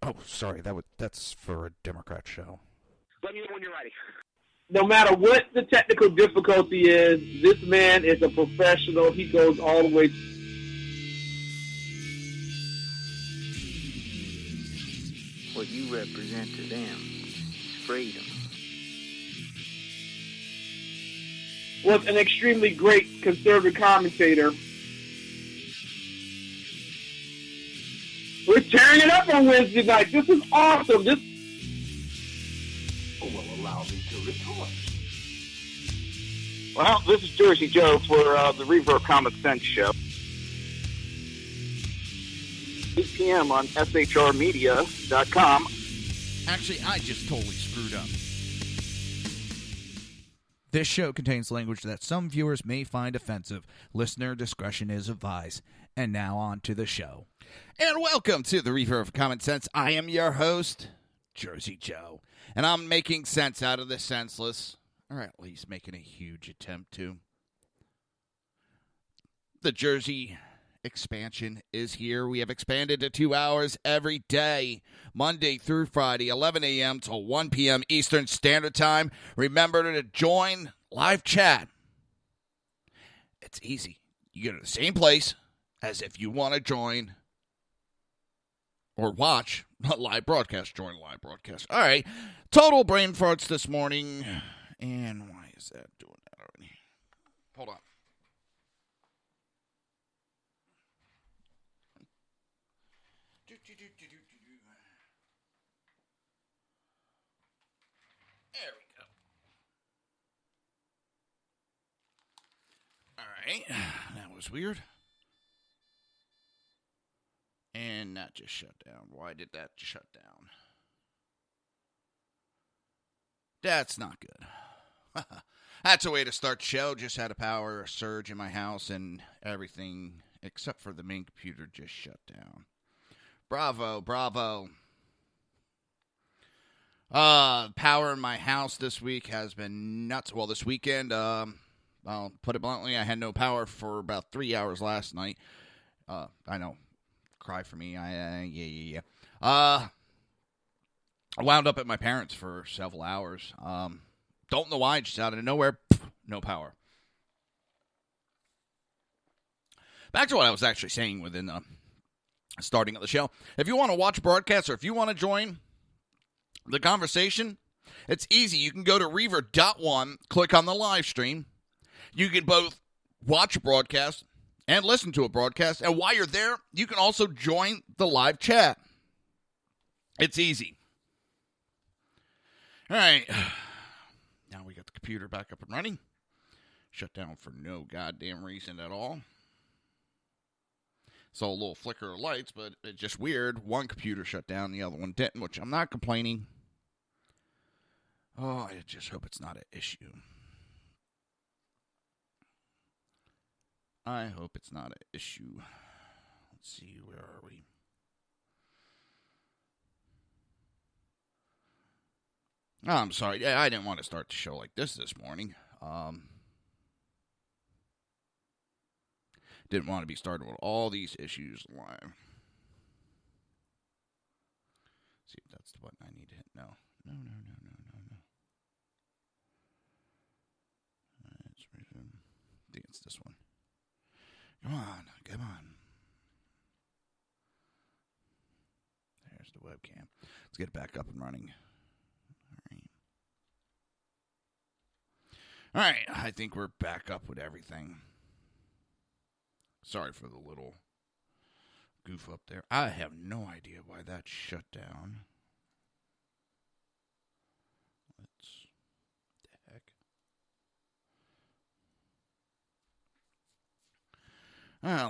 Oh, sorry, that's for a Democrat show. Let me know when you're ready. No matter what the technical difficulty is, this man is a professional. He goes all the way. What you represent to them is freedom. Was an extremely great conservative commentator. We're tearing it up on Wednesday night. This is awesome. This will allow me to retort. Well, this is Jersey Joe for the Reaver of Common Sense show. 8 p.m. on shrmedia.com. Actually, I just totally screwed up. This show contains language that some viewers may find offensive. Listener discretion is advised. And now on to the show. And welcome to the Reaver of Common Sense. I am your host, Jersey Joe. And I'm making sense out of the senseless. Or at least making a huge attempt to. The Jersey expansion is here. We have expanded to 2 hours every day, Monday through Friday, 11 a.m. to 1 p.m. Eastern Standard Time. Remember to join live chat. It's easy. You go to the same place as if you want to join or watch a live broadcast. Join a live broadcast. All right. Total brain farts this morning. And why is that doing that already? Hold on. There we go. All right. That was weird. And that just shut down. Why did that shut down? That's not good. That's a way to start the show. Just had a power surge in my house and everything except for the main computer just shut down. Bravo, bravo. Power in my house this week has been nuts. Well, this weekend, I'll put it bluntly, I had no power for about 3 hours last night. I know. Cry for me. Yeah. I wound up at my parents' for several hours. Don't know why, just out of nowhere, no power. Back to what I was actually saying within the starting of the show. If you want to watch broadcasts or if you want to join the conversation, it's easy. You can go to Reaver.1, click on the live stream. You can both watch a broadcast and listen to a broadcast. And while you're there, you can also join the live chat. It's easy. All right. Now we got the computer back up and running. Shut down for no goddamn reason at all. Saw a little flicker of lights, but it's just weird. One computer shut down, the other one didn't, which I'm not complaining. Oh, I just hope it's not an issue. I hope it's not an issue. Let's see, where are we? Oh, I'm sorry. Yeah, I didn't want to start the show like this morning. Didn't want to be started with all these issues live. See if that's the button I need to hit. No. Let's resume. I think it's this one. Come on. There's the webcam. Let's get it back up and running. All right. I think we're back up with everything. Sorry for the little goof up there. I have no idea why that shut down. The heck?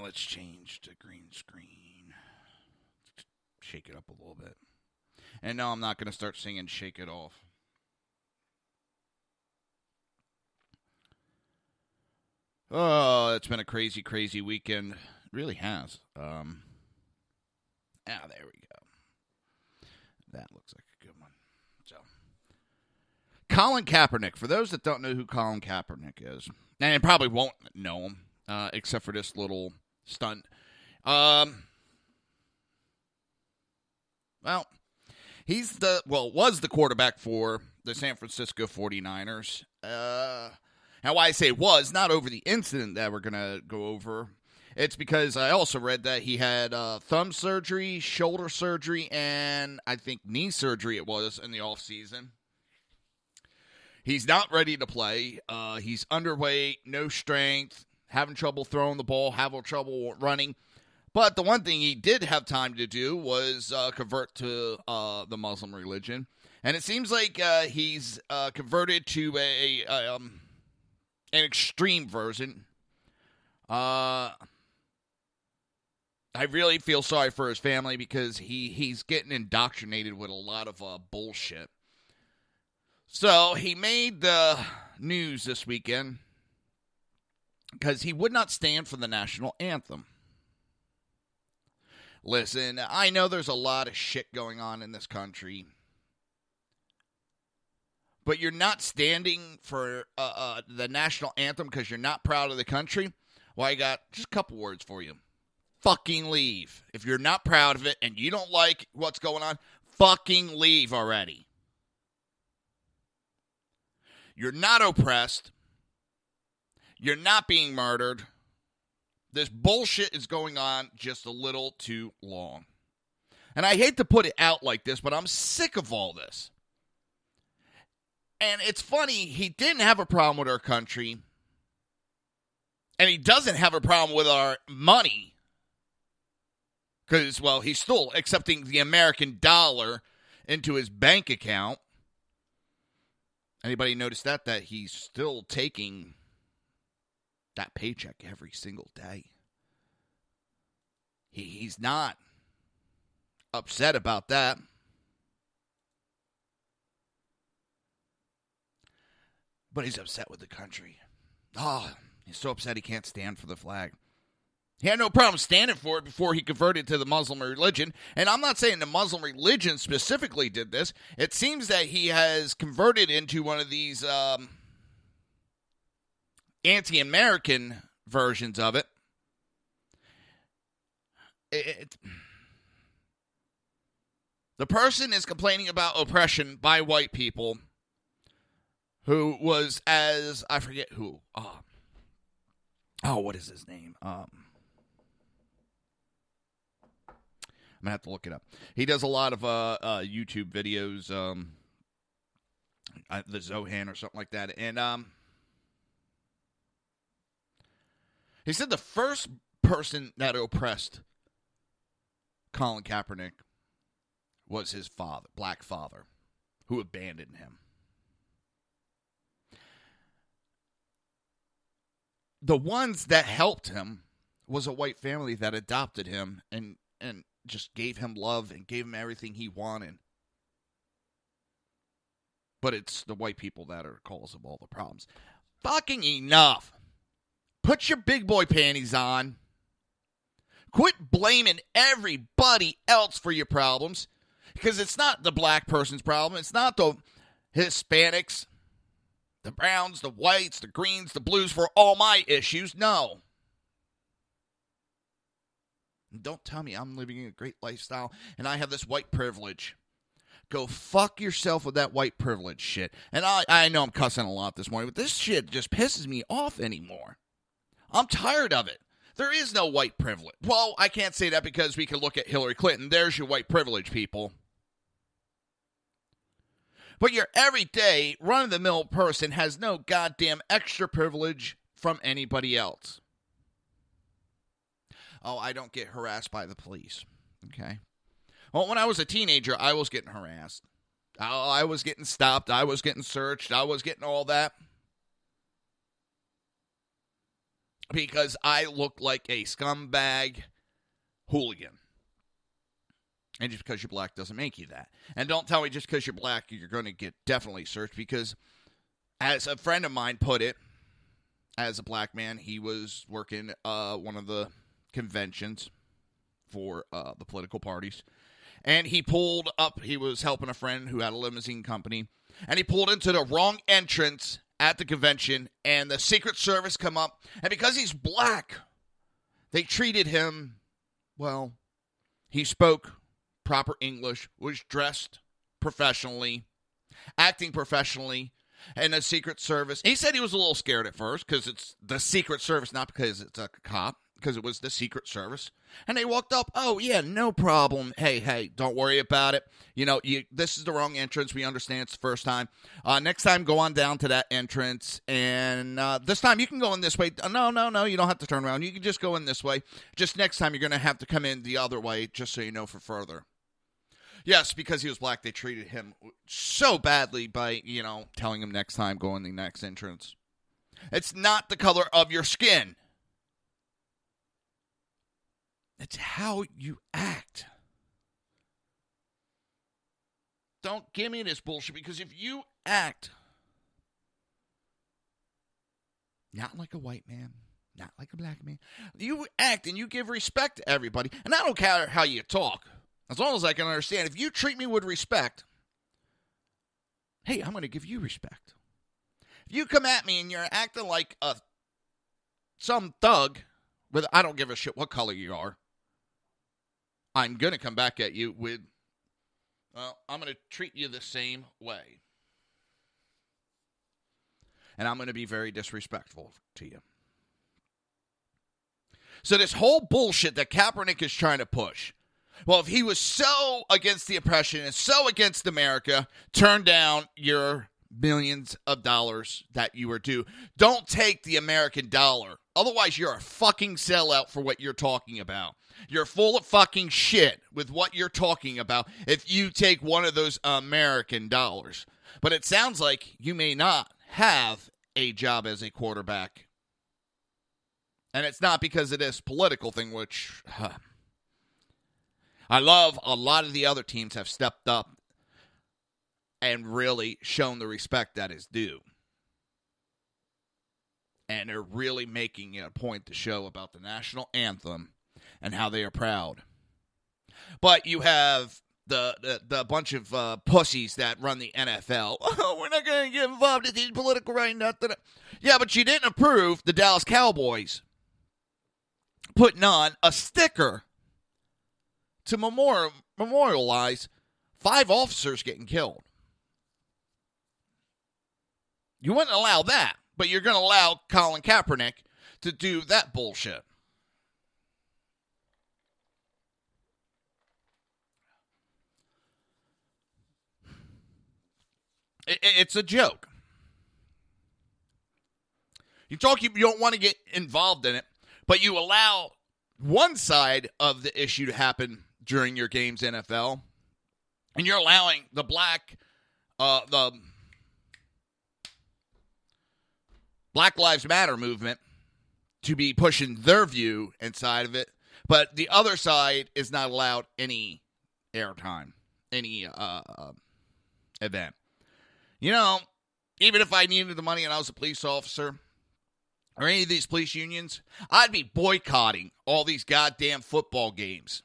Let's change to green screen. Shake it up a little bit. And no, I'm not going to start singing Shake It Off. Oh, it's been a crazy, crazy weekend. It really has. There we go. That looks like a good one. So, Colin Kaepernick. For those that don't know who Colin Kaepernick is, and probably won't know him, except for this little stunt. Well, was the quarterback for the San Francisco 49ers. Now, why I say was, not over the incident that we're going to go over. It's because I also read that he had thumb surgery, shoulder surgery, and I think knee surgery it was in the offseason. He's not ready to play. He's underweight, no strength, having trouble throwing the ball, having trouble running. But the one thing he did have time to do was convert to the Muslim religion. And it seems like he's converted to an extreme version. I really feel sorry for his family because he's getting indoctrinated with a lot of bullshit. So he made the news this weekend because he would not stand for the national anthem. Listen, I know there's a lot of shit going on in this country, but you're not standing for the national anthem because you're not proud of the country? Well, I got just a couple words for you. Fucking leave. If you're not proud of it and you don't like what's going on, fucking leave already. You're not oppressed. You're not being murdered. This bullshit is going on just a little too long. And I hate to put it out like this, but I'm sick of all this. And it's funny, he didn't have a problem with our country. And he doesn't have a problem with our money. Because, well, he's still accepting the American dollar into his bank account. Anybody notice that? That he's still taking that paycheck every single day. He's not upset about that. But he's upset with the country. Oh, he's so upset he can't stand for the flag. He had no problem standing for it before he converted to the Muslim religion. And I'm not saying the Muslim religion specifically did this. It seems that he has converted into one of these anti-American versions of it. The person is complaining about oppression by white people who was as, I forget who. What is his name? I'm going to have to look it up. He does a lot of YouTube videos, the Zohan or something like that. And he said the first person that oppressed Colin Kaepernick was his father, black father, who abandoned him. The ones that helped him was a white family that adopted him and just gave him love and gave him everything he wanted. But it's the white people that are cause of all the problems. Fucking enough. Put your big boy panties on. Quit blaming everybody else for your problems. Because it's not the black person's problem. It's not the Hispanics, the browns, the whites, the greens, the blues for all my issues. No. Don't tell me I'm living a great lifestyle and I have this white privilege. Go fuck yourself with that white privilege shit. And I know I'm cussing a lot this morning, but this shit just pisses me off anymore. I'm tired of it. There is no white privilege. Well, I can't say that because we can look at Hillary Clinton. There's your white privilege, people. But your everyday, run-of-the-mill person has no goddamn extra privilege from anybody else. Oh, I don't get harassed by the police. Okay. Well, when I was a teenager, I was getting harassed. I was getting stopped. I was getting searched. I was getting all that. Because I looked like a scumbag hooligan. And just because you're black doesn't make you that. And don't tell me just because you're black, you're going to get definitely searched. Because as a friend of mine put it, as a black man, he was working one of the conventions for the political parties. And he pulled up, he was helping a friend who had a limousine company, and he pulled into the wrong entrance at the convention, and the Secret Service come up, and because he's black, they treated him, well, he spoke proper English, was dressed professionally, acting professionally, and the Secret Service, he said he was a little scared at first, because it's the Secret Service, not because it's a cop, because it was the Secret Service. And they walked up, oh, yeah, no problem. Hey, don't worry about it. You know, this is the wrong entrance. We understand it's the first time. Next time, go on down to that entrance. And this time, you can go in this way. No, you don't have to turn around. You can just go in this way. Just next time, you're going to have to come in the other way, just so you know for further. Yes, because he was black, they treated him so badly by, telling him next time, go in the next entrance. It's not the color of your skin. It's how you act. Don't give me this bullshit, because if you act not like a white man, not like a black man, you act and you give respect to everybody, and I don't care how you talk, as long as I can understand. If you treat me with respect, hey, I'm going to give you respect. If you come at me and you're acting like some thug, I don't give a shit what color you are, I'm going to come back at you with, well, I'm going to treat you the same way. And I'm going to be very disrespectful to you. So this whole bullshit that Kaepernick is trying to push, well, if he was so against the oppression and so against America, turn down your millions of dollars that you are due. Don't take the American dollar. Otherwise, you're a fucking sellout for what you're talking about. You're full of fucking shit with what you're talking about if you take one of those American dollars. But it sounds like you may not have a job as a quarterback. And it's not because of this political thing, which I love. A lot of the other teams have stepped up and really shown the respect that is due. And they're really making it a point to show about the national anthem and how they are proud. But you have the bunch of pussies that run the NFL. Oh, we're not going to get involved in these political right now. Yeah, but you didn't approve the Dallas Cowboys putting on a sticker to memorialize 5 officers getting killed. You wouldn't allow that, but you're going to allow Colin Kaepernick to do that bullshit. It's a joke. You don't want to get involved in it, but you allow one side of the issue to happen during your games, NFL, and you're allowing the Black Lives Matter movement to be pushing their view inside of it, but the other side is not allowed any airtime, any event. Even if I needed the money and I was a police officer or any of these police unions, I'd be boycotting all these goddamn football games.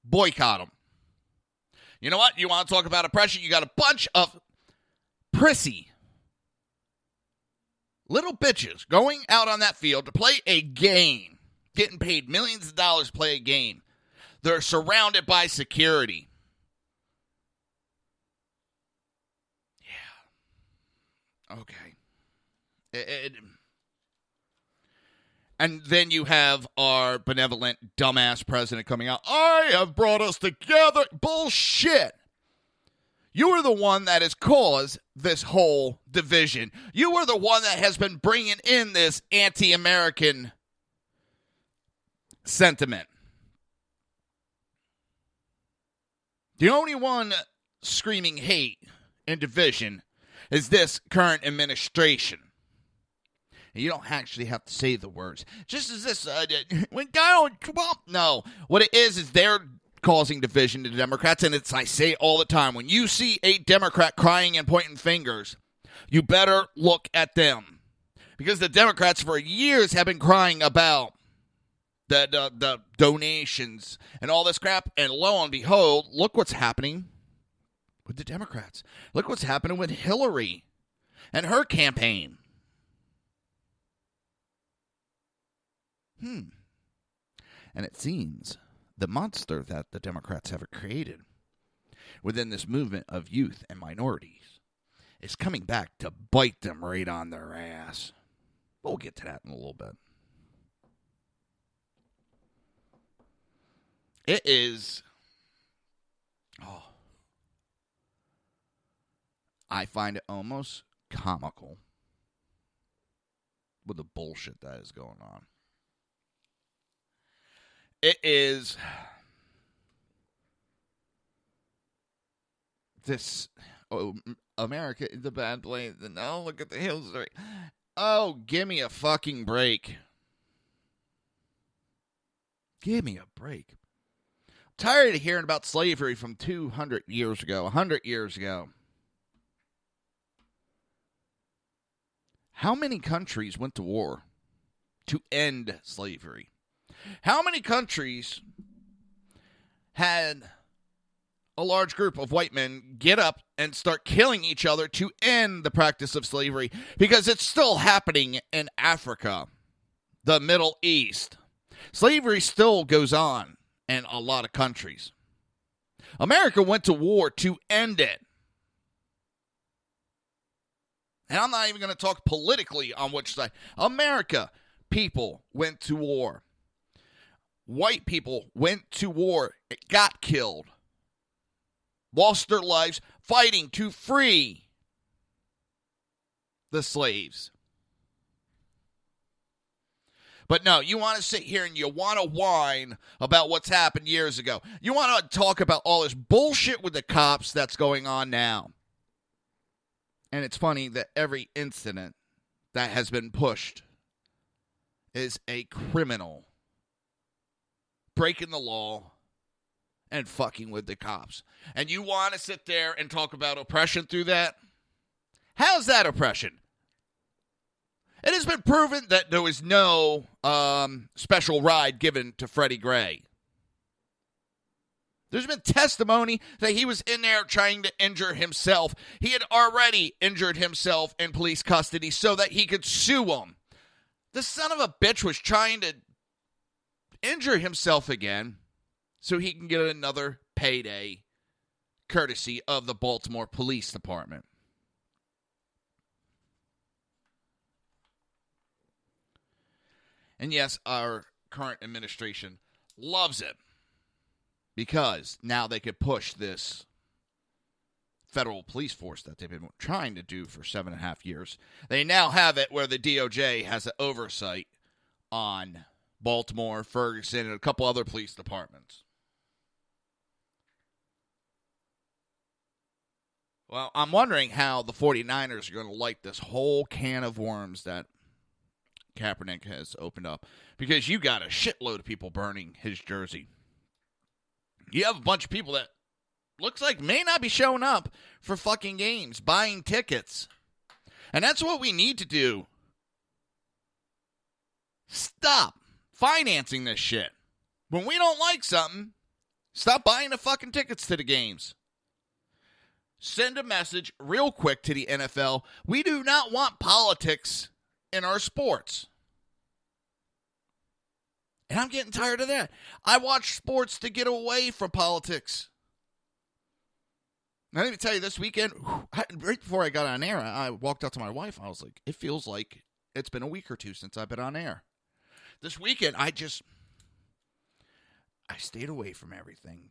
Boycott them. You know what? You want to talk about oppression? You got a bunch of prissy little bitches going out on that field to play a game, getting paid millions of dollars to play a game. They're surrounded by security. Yeah. Okay. And then you have our benevolent dumbass president coming out. I have brought us together. Bullshit. You are the one that has caused this whole division. You are the one that has been bringing in this anti-American sentiment. The only one screaming hate and division is this current administration. And you don't actually have to say the words. Just as this, when Donald Trump, no. What it is they're causing division to the Democrats, and I say all the time, when you see a Democrat crying and pointing fingers, You better look at them. Because the Democrats for years have been crying about the donations and all this crap. And lo and behold, look what's happening with the Democrats. Look what's happening with Hillary and her campaign. And it seems the monster that the Democrats have created within this movement of youth and minorities is coming back to bite them right on their ass. But we'll get to that in a little bit. It is... I find it almost comical with the bullshit that is going on. It is this, America is a bad place. No, look at the hills. Oh, give me a fucking break. Give me a break. I'm tired of hearing about slavery from 200 years ago, 100 years ago. How many countries went to war to end slavery? How many countries had a large group of white men get up and start killing each other to end the practice of slavery? Because it's still happening in Africa, the Middle East. Slavery still goes on in a lot of countries. America went to war to end it. And I'm not even going to talk politically on which side. America, people went to war. White people went to war, got killed, lost their lives fighting to free the slaves. But no, you want to sit here and you want to whine about what's happened years ago. You want to talk about all this bullshit with the cops that's going on now. And it's funny that every incident that has been pushed is a criminal breaking the law and fucking with the cops. And you want to sit there and talk about oppression through that? How's that oppression? It has been proven that there was no special ride given to Freddie Gray. There's been testimony that he was in there trying to injure himself. He had already injured himself in police custody so that he could sue him. The son of a bitch was trying to injure himself again so he can get another payday courtesy of the Baltimore Police Department. And yes, our current administration loves it because now they could push this federal police force that they've been trying to do for 7.5 years. They now have it where the DOJ has an oversight on Baltimore, Ferguson, and a couple other police departments. Well, I'm wondering how the 49ers are going to like this whole can of worms that Kaepernick has opened up, because you got a shitload of people burning his jersey. You have a bunch of people that looks like may not be showing up for fucking games, buying tickets. And that's what we need to do. Stop financing this shit. When we don't like something, stop buying the fucking tickets to the games. Send a message real quick to the NFL. We do not want politics in our sports. And I'm getting tired of that. I watch sports to get away from politics. Now, let me tell you, this weekend, right before I got on air, I walked out to my wife. I was like, it feels like it's been a week or two since I've been on air. This weekend, I stayed away from everything.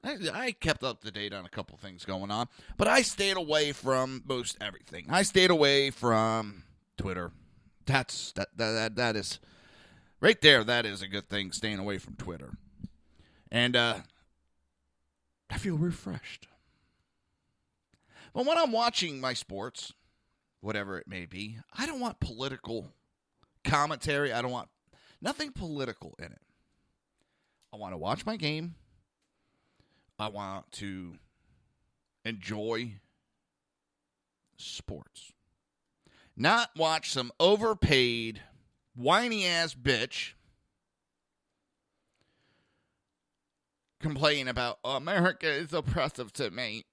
I kept up to date on a couple things going on, but I stayed away from most everything. I stayed away from Twitter. That is right there. That is a good thing, staying away from Twitter. And I feel refreshed. But when I'm watching my sports, whatever it may be, I don't want political commentary. I don't want nothing political in it. I want to watch my game. I want to enjoy sports. Not watch some overpaid, whiny-ass bitch complain about, America is oppressive to me.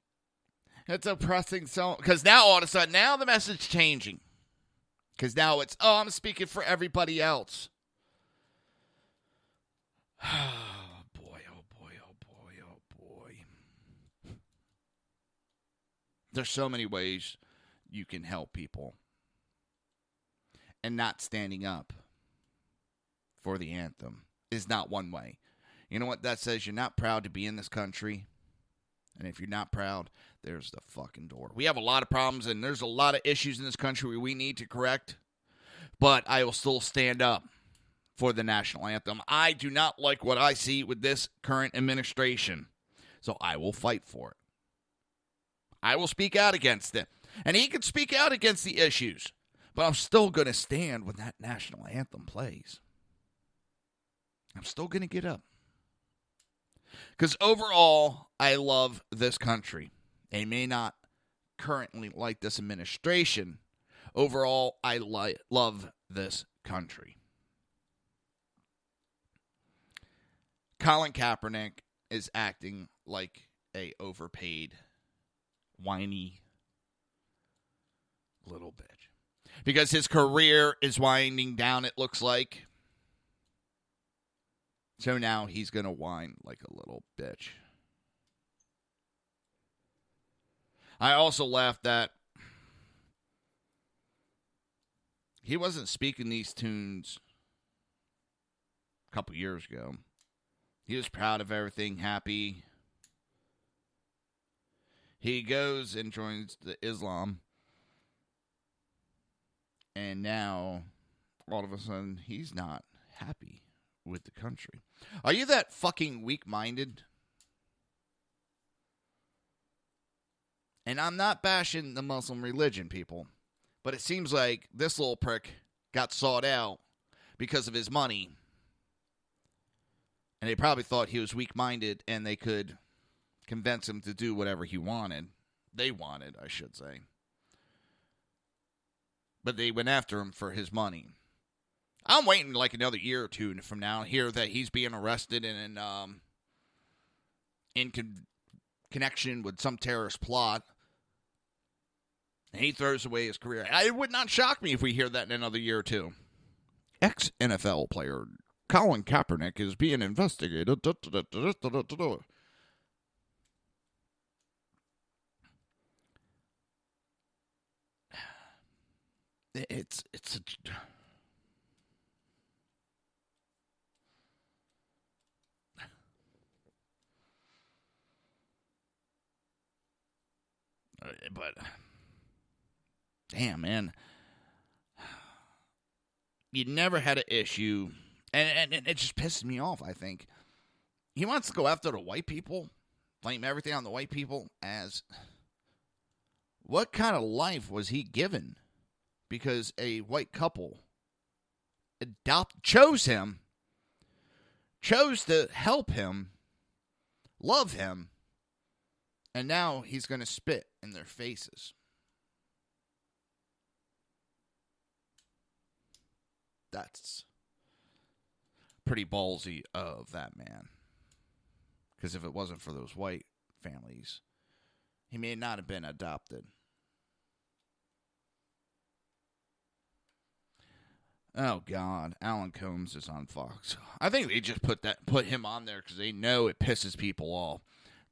It's oppressing so... Because now, all of a sudden, now the message changing. Because now it's, I'm speaking for everybody else. Oh, boy, oh, boy, oh, boy, oh, boy. There's so many ways you can help people. And not standing up for the anthem is not one way. You know what that says? You're not proud to be in this country. And if you're not proud, there's the fucking door. We have a lot of problems, and there's a lot of issues in this country we need to correct. But I will still stand up for the national anthem. I do not like what I see with this current administration. So I will fight for it. I will speak out against it. And he can speak out against the issues. But I'm still going to stand when that national anthem plays. I'm still going to get up. Because overall, I love this country. They may not currently like this administration. Overall, I love this country. Colin Kaepernick is acting like a overpaid, whiny little bitch. Because his career is winding down, it looks like. So now he's going to whine like a little bitch. I also laughed that he wasn't speaking these tunes a couple years ago. He was proud of everything, happy. He goes and joins the Islam. And now, all of a sudden, he's not happy with the country. Are you that fucking weak-minded? And I'm not bashing the Muslim religion, people. But it seems like this little prick got sought out because of his money. And they probably thought he was weak-minded and they could convince him to do whatever he wanted. They wanted, I should say. But they went after him for his money. I'm waiting like another year or two from now to hear that he's being arrested in connection with some terrorist plot. And he throws away his career. It would not shock me if we hear that in another year or two. Ex-NFL player Colin Kaepernick is being investigated. It's but damn, man, you never had an issue, and it just pisses me off. I think he wants to go after the white people, blame everything on the white people. As what kind of life was he given? Because a white couple chose him, chose to help him, love him, and now he's going to spit in their faces. That's pretty ballsy of that man. Because if it wasn't for those white families, he may not have been adopted. Oh, God. Alan Combs is on Fox. I think they just put him on there because they know it pisses people off.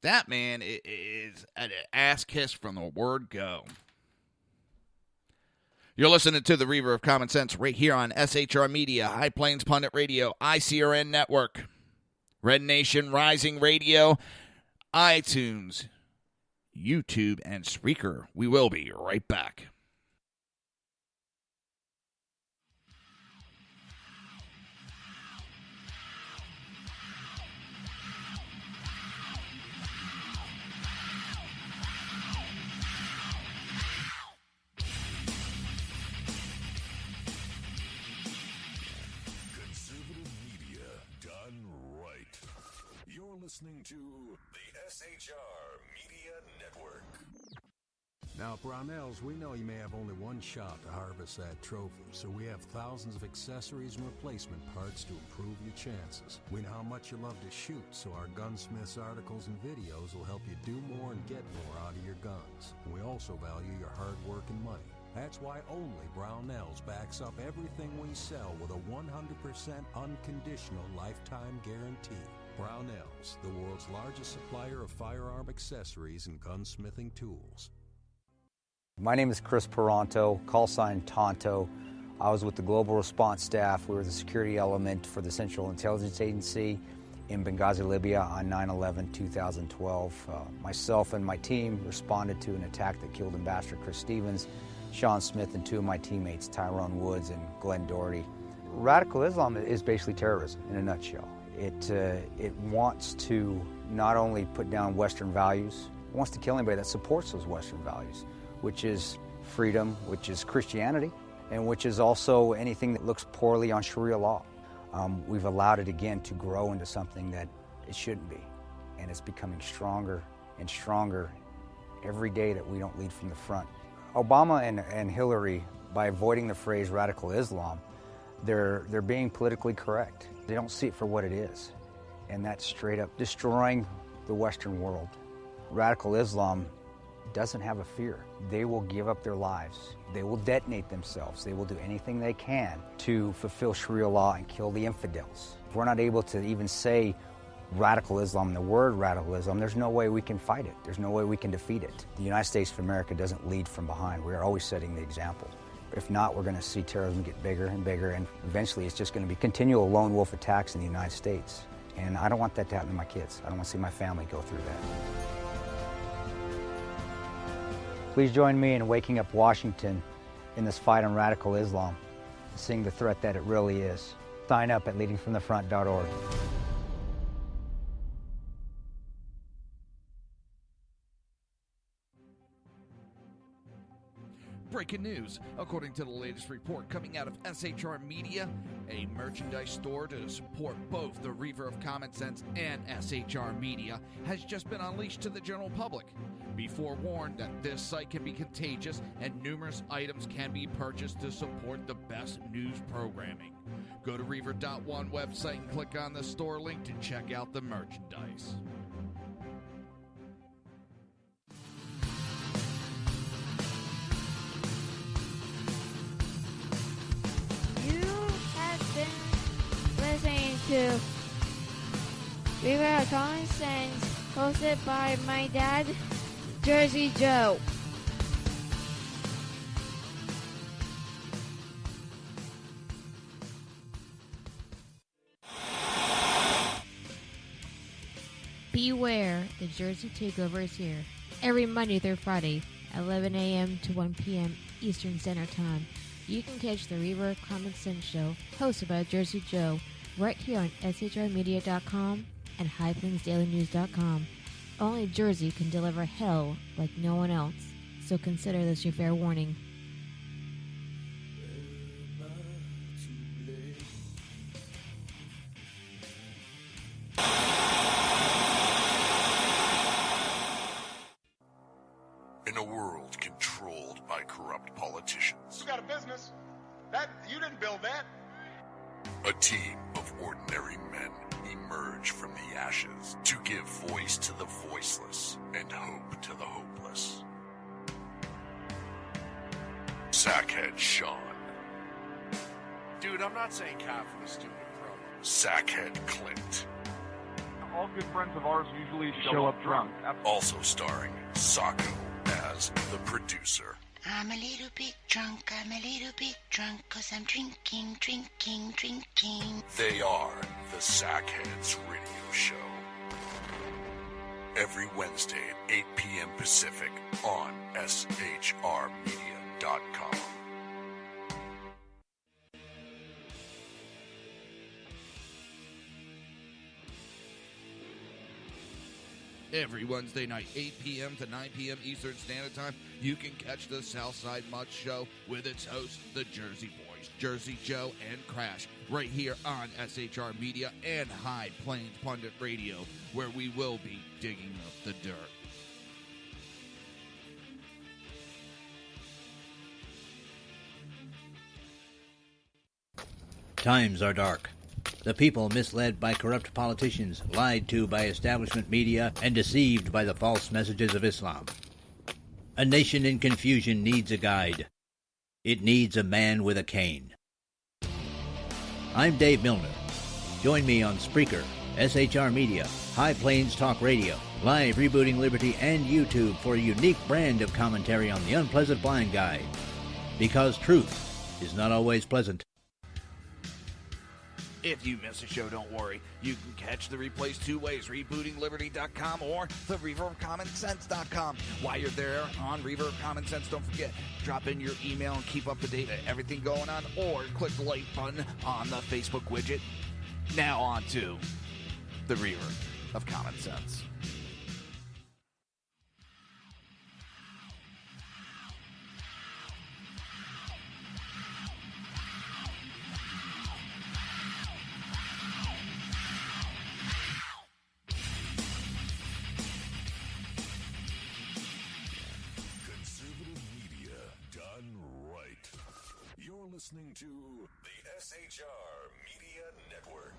That man is an ass kiss from the word go. You're listening to the Reaver of Common Sense right here on SHR Media, High Plains Pundit Radio, ICRN Network, Red Nation Rising Radio, iTunes, YouTube, and Spreaker. We will be right back. Listening to the SHR Media Network. Now at Brownells, we know you may have only one shot to harvest that trophy, so we have thousands of accessories and replacement parts to improve your chances. We know how much you love to shoot, so our Gunsmiths articles and videos will help you do more and get more out of your guns. And we also value your hard work and money. That's why only Brownells backs up everything we sell with a 100% unconditional lifetime guarantee. Brownells, the world's largest supplier of firearm accessories and gunsmithing tools. My name is Chris Peranto, call sign Tonto. I was with the Global Response Staff. We were the security element for the Central Intelligence Agency in Benghazi, Libya on 9/11/2012. Myself and my team responded to an attack that killed Ambassador Chris Stevens, Sean Smith, and two of my teammates, Tyrone Woods and Glenn Doherty. Radical Islam is basically terrorism in a nutshell. It wants to not only put down Western values, it wants to kill anybody that supports those Western values, which is freedom, which is Christianity, and which is also anything that looks poorly on Sharia law. We've allowed it again to grow into something that it shouldn't be, and it's becoming stronger and stronger every day that we don't lead from the front. Obama and Hillary, by avoiding the phrase radical Islam, they're being politically correct. They don't see it for what it is, and that's straight up destroying the Western world. Radical Islam doesn't have a fear. They will give up their lives. They will detonate themselves. They will do anything they can to fulfill Sharia law and kill the infidels. If we're not able to even say radical Islam, the word radical Islam, there's no way we can fight it. There's no way we can defeat it. The United States of America doesn't lead from behind. We're always setting the example. If not, we're going to see terrorism get bigger and bigger, and eventually it's just going to be continual lone wolf attacks in the United States. And I don't want that to happen to my kids. I don't want to see my family go through that. Please join me in waking up Washington in this fight on radical Islam, seeing the threat that it really is. Sign up at leadingfromthefront.org. Breaking news. According to the latest report coming out of SHR Media, a merchandise store to support both the Reaver of Common Sense and SHR Media has just been unleashed to the general public. Be forewarned that this site can be contagious and numerous items can be purchased to support the best news programming. Go to Reaver.one website and click on the store link to check out the merchandise. Listening to Reaver of Common Sense, hosted by my dad, Jersey Joe. Beware, the Jersey Takeover is here. Every Monday through Friday, 11 a.m. to 1 p.m. Eastern Standard Time. You can catch the Reaver of Common Sense show, hosted by Jersey Joe, right here on shrmedia.com and highplainsdailynews.com. Only Jersey can deliver hell like no one else, so consider this your fair warning. In a world controlled by corrupt politicians, You got a business. You didn't build that. a team of ordinary men emerge from the ashes to give voice to the voiceless and hope to the hopeless. Sackhead Sean. Dude, I'm not saying cow for the stupid pro. Sackhead Clint. All good friends of ours usually show up drunk. Also starring Sacco as the producer. I'm a little bit drunk, 'cause I'm drinking. They are the Sackheads Radio Show. Every Wednesday at 8 p.m. Pacific on shrmedia.com. Every Wednesday night, 8 p.m. to 9 p.m. Eastern Standard Time, you can catch the Southside Mutt Show with its hosts, the Jersey Boys, Jersey Joe and Crash, right here on SHR Media and High Plains Pundit Radio, where we will be digging up the dirt. Times are dark. The people misled by corrupt politicians, lied to by establishment media, and deceived by the false messages of Islam. A nation in confusion needs a guide. It needs a man with a cane. I'm Dave Milner. Join me on Spreaker, SHR Media, High Plains Talk Radio, Live Rebooting Liberty, and YouTube for a unique brand of commentary on the unpleasant blind guide. Because truth is not always pleasant. If you miss a show, don't worry. You can catch the replays two ways, rebootingliberty.com or the reaverofcommonsense.com. While you're there on Reaver of Common Sense, don't forget, drop in your email and keep up to date on everything going on, or click the like button on the Facebook widget. Now on to the Reaver of Common Sense. Listening to the SHR Media Network.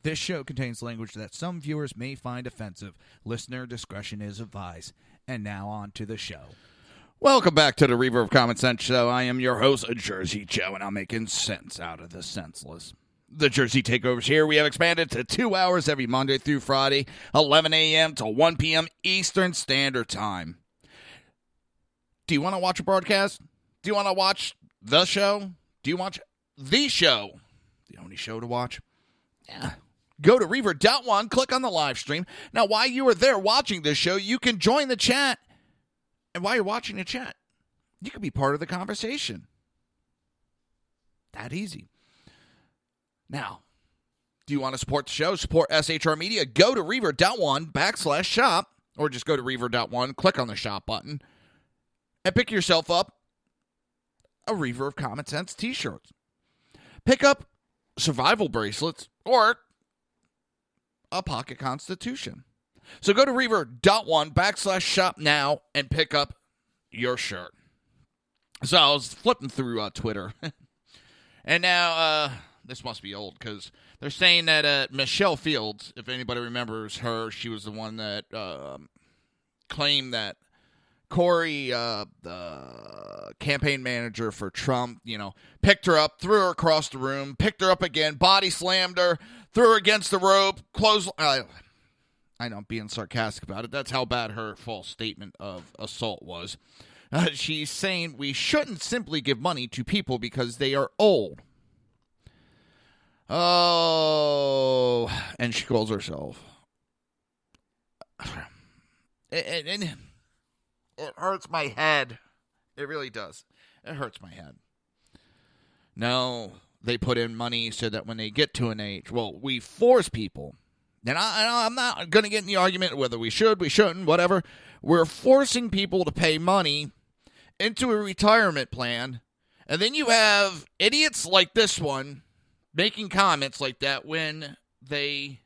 This show contains language that some viewers may find offensive. Listener discretion is advised. And now on to the show. Welcome back to the Reaver of Common Sense show. I am your host, Jersey Joe, and I'm making sense out of the senseless. The Jersey Takeovers here. We have expanded to 2 hours every Monday through Friday, 11 a.m. to 1 p.m. Eastern Standard Time. Do you want to watch a broadcast? Do you want to watch the show? Do you watch the show? The only show to watch? Yeah. Go to Reaver.one, click on the live stream. Now, while you are there watching this show, you can join the chat. And while you're watching the chat, you can be part of the conversation. That easy. Now, do you want to support the show? Support SHR Media. Go to Reaver.one/shop, or just go to Reaver.one, click on the shop button, and pick yourself up a Reaver of Common Sense t-shirt. Pick up survival bracelets or a pocket constitution. So go to Reaver.one/shop now and pick up your shirt. So I was flipping through Twitter. And now, this must be old because they're saying that Michelle Fields, if anybody remembers her, she was the one that claimed that Corey, the campaign manager for Trump, picked her up, threw her across the room, picked her up again, body slammed her, threw her against the rope, closed. I know I'm being sarcastic about it. That's how bad her false statement of assault was. She's saying we shouldn't simply give money to people because they are old. Oh, and she calls herself. It hurts my head. It really does. It hurts my head. No, they put in money so that when they get to an age, we force people. And I'm not going to get in the argument whether we should, we shouldn't, whatever. We're forcing people to pay money into a retirement plan. And then you have idiots like this one making comments like that when they...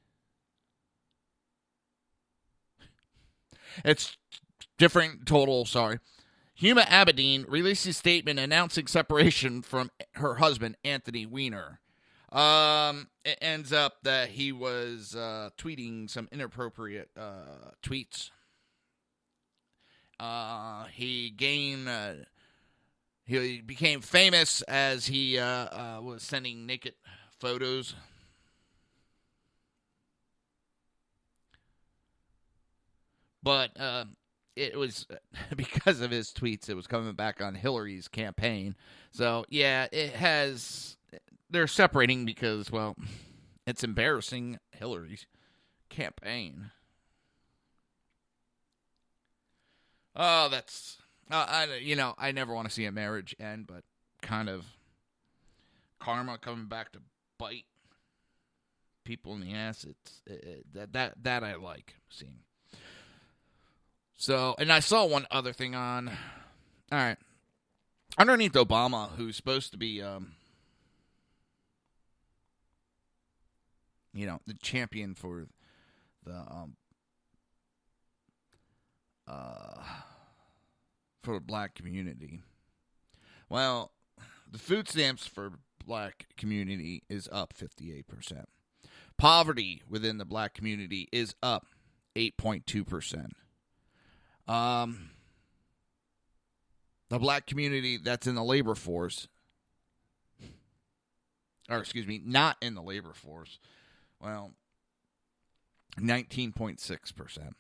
It's different, total, sorry. Huma Abedin released a statement announcing separation from her husband, Anthony Weiner. It ends up that he was tweeting some inappropriate tweets. He became famous as he was sending naked photos. But it was because of his tweets, it was coming back on Hillary's campaign. So, yeah, they're separating because, it's embarrassing Hillary's campaign. Oh, that's, I never want to see a marriage end, but kind of karma coming back to bite people in the ass. That I like seeing. So, and I saw one other thing on, all right, underneath Obama, who's supposed to be, the champion for the black community. Well, the food stamps for black community is up 58%. Poverty within the black community is up 8.2%. The black community that's in the labor force, or excuse me, not in the labor force, well, 19.6%.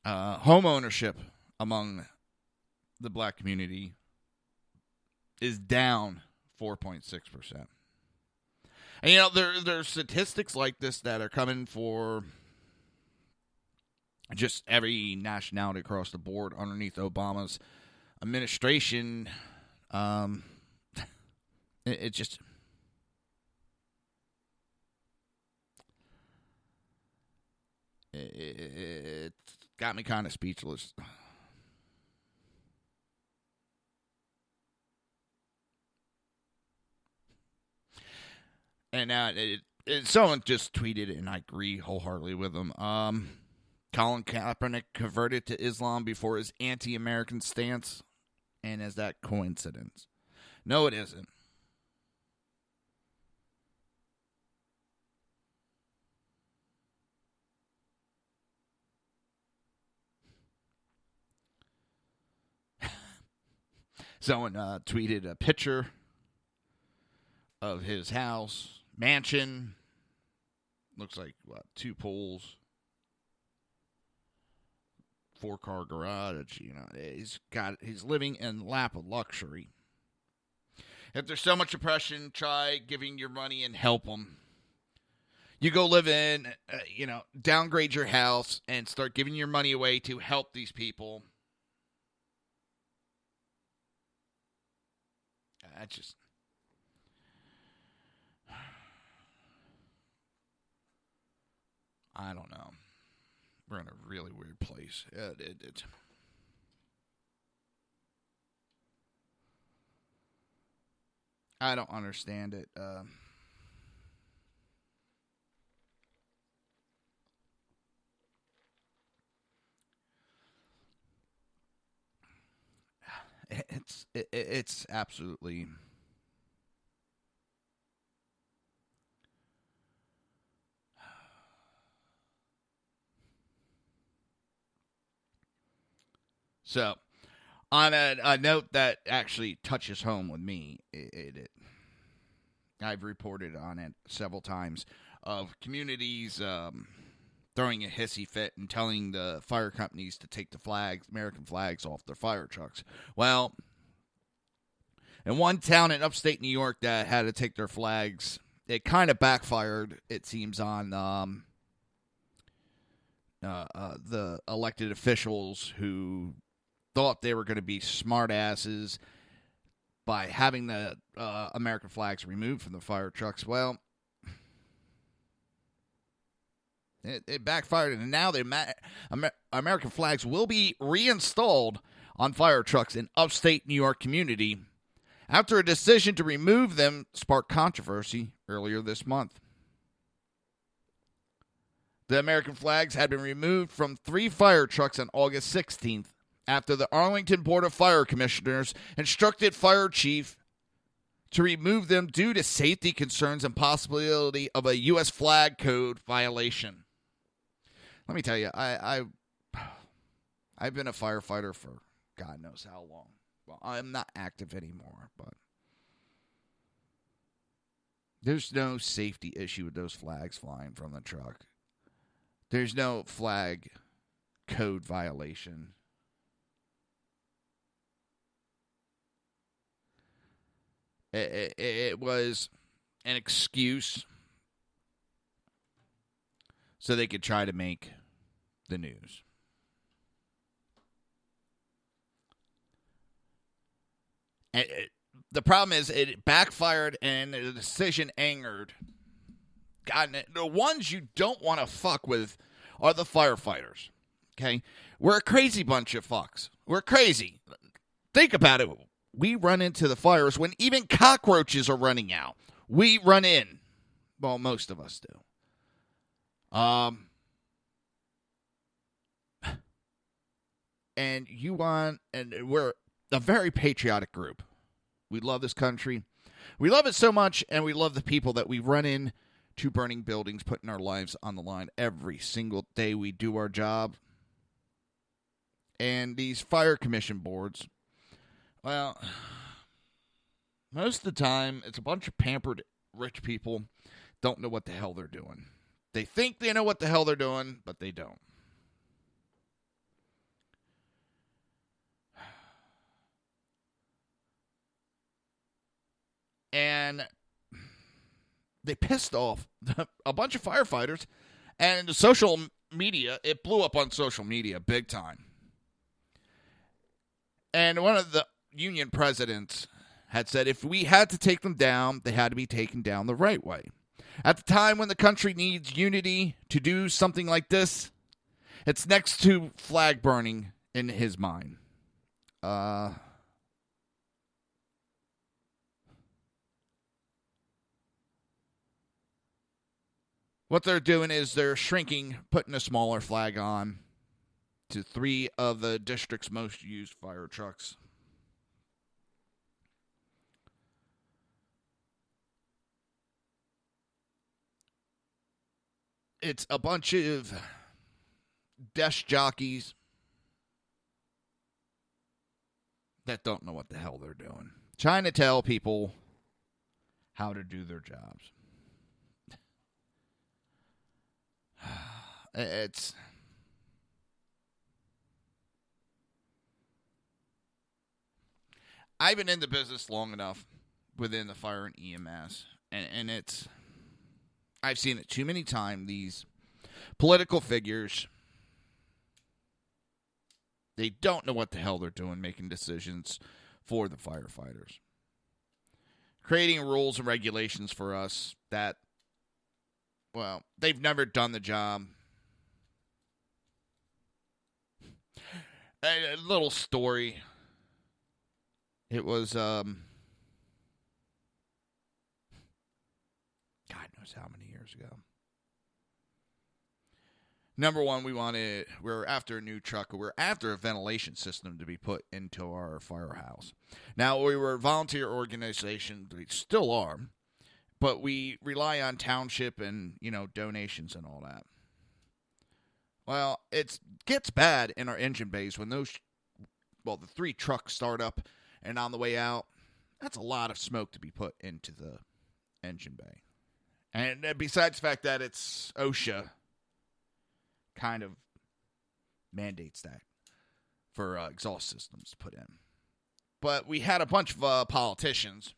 Home ownership among the black community is down 4.6%. And, you know, there's statistics like this that are coming for just every nationality across the board underneath Obama's administration. It just... It got me kind of speechless. And someone just tweeted, and I agree wholeheartedly with them. Colin Kaepernick converted to Islam before his anti-American stance, and is that coincidence? No, it isn't. Someone tweeted a picture of his house, mansion. Looks like, 2 pools, 4-car garage. You know, he's living in lap of luxury. If there's so much oppression, try giving your money and help them. You go live in, downgrade your house and start giving your money away to help these people. I don't know. We're in a really weird place. I don't understand it. It's absolutely... So, on a note that actually touches home with me, I've reported on it several times, of communities throwing a hissy fit and telling the fire companies to take the American flags off their fire trucks. Well, in one town in upstate New York that had to take their flags, it kind of backfired, it seems, on the elected officials who thought they were going to be smartasses by having the American flags removed from the fire trucks. Well, it backfired, and now the American flags will be reinstalled on fire trucks in upstate New York community after a decision to remove them sparked controversy earlier this month. The American flags had been removed from 3 fire trucks on August 16th after the Arlington Board of Fire Commissioners instructed fire chief to remove them due to safety concerns and possibility of a U.S. flag code violation. Let me tell you, I've been a firefighter for God knows how long. Well, I'm not active anymore, but there's no safety issue with those flags flying from the truck. There's no flag code violation. It was an excuse so they could try to make the news. And the problem is it backfired and the decision angered. God, the ones you don't want to fuck with are the firefighters. Okay? We're a crazy bunch of fucks. We're crazy. Think about it. We run into the fires when even cockroaches are running out. We run in. Well, most of us do. And we're a very patriotic group. We love this country. We love it so much, and we love the people that we run in to burning buildings, putting our lives on the line every single day we do our job. And these fire commission boards, well, most of the time, it's a bunch of pampered rich people don't know what the hell they're doing. They think they know what the hell they're doing, but they don't. And they pissed off a bunch of firefighters, and social media, it blew up on social media big time. And one of the union presidents had said if we had to take them down, they had to be taken down the right way. At the time when the country needs unity to do something like this, it's next to flag burning in his mind. What they're doing is they're shrinking, putting a smaller flag on to 3 of the district's most used fire trucks. It's a bunch of desk jockeys that don't know what the hell they're doing, trying to tell people how to do their jobs. I've been in the business long enough within the fire and EMS, and I've seen it too many times. These political figures, they don't know what the hell they're doing making decisions for the firefighters. Creating rules and regulations for us that, well, they've never done the job. A little story. It was, God knows how many years ago. Number one, we're after a new truck. We're after a ventilation system to be put into our firehouse. Now, we were a volunteer organization. We still are. But we rely on township and, donations and all that. Well, it gets bad in our engine bays when the 3 trucks start up and on the way out. That's a lot of smoke to be put into the engine bay. And besides the fact that it's OSHA kind of mandates that for exhaust systems to put in. But we had a bunch of politicians,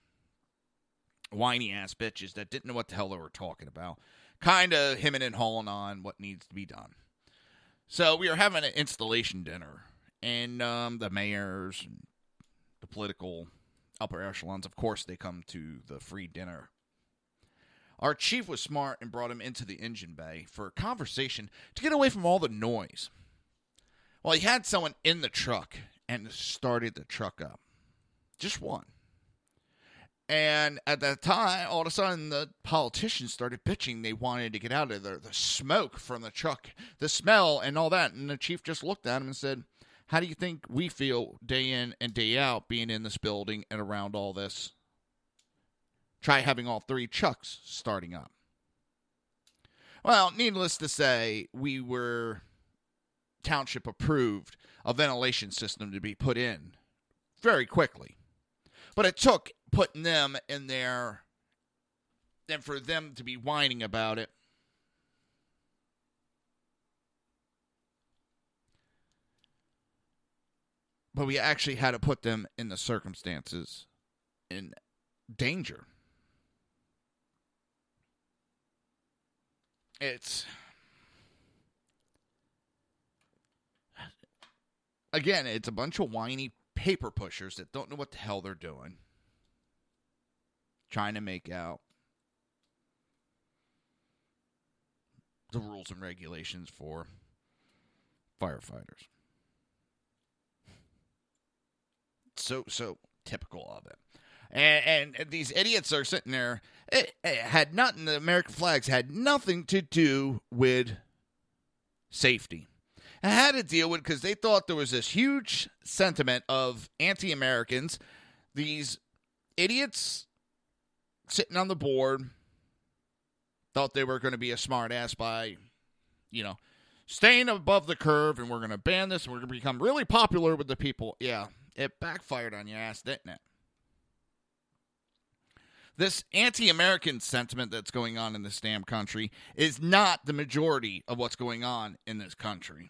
whiny-ass bitches that didn't know what the hell they were talking about, kind of hemming and hawing on what needs to be done. So we were having an installation dinner, and the mayors and the political upper echelons, of course, they come to the free dinner. Our chief was smart and brought him into the engine bay for a conversation to get away from all the noise. Well, he had someone in the truck and started the truck up. Just one. And at that time, all of a sudden, the politicians started bitching. They wanted to get out of there. The smoke from the truck, the smell, and all that. And the chief just looked at him and said, how do you think we feel day in and day out being in this building and around all this? Try having all 3 trucks starting up. Well, needless to say, we were township approved a ventilation system to be put in very quickly. But it took putting them in there and for them to be whining about it. But we actually had to put them in the circumstances in danger. It's a bunch of whiny paper pushers that don't know what the hell they're doing. Trying to make out the rules and regulations for firefighters. So typical of it. And these idiots are sitting there. It had nothing, the American flags had nothing to do with safety. It had to deal with because they thought there was this huge sentiment of anti-Americans. These idiots sitting on the board thought they were going to be a smart ass by, staying above the curve, and we're going to ban this, and we're going to become really popular with the people. Yeah, it backfired on your ass, didn't it? This anti-American sentiment that's going on in this damn country is not the majority of what's going on in this country.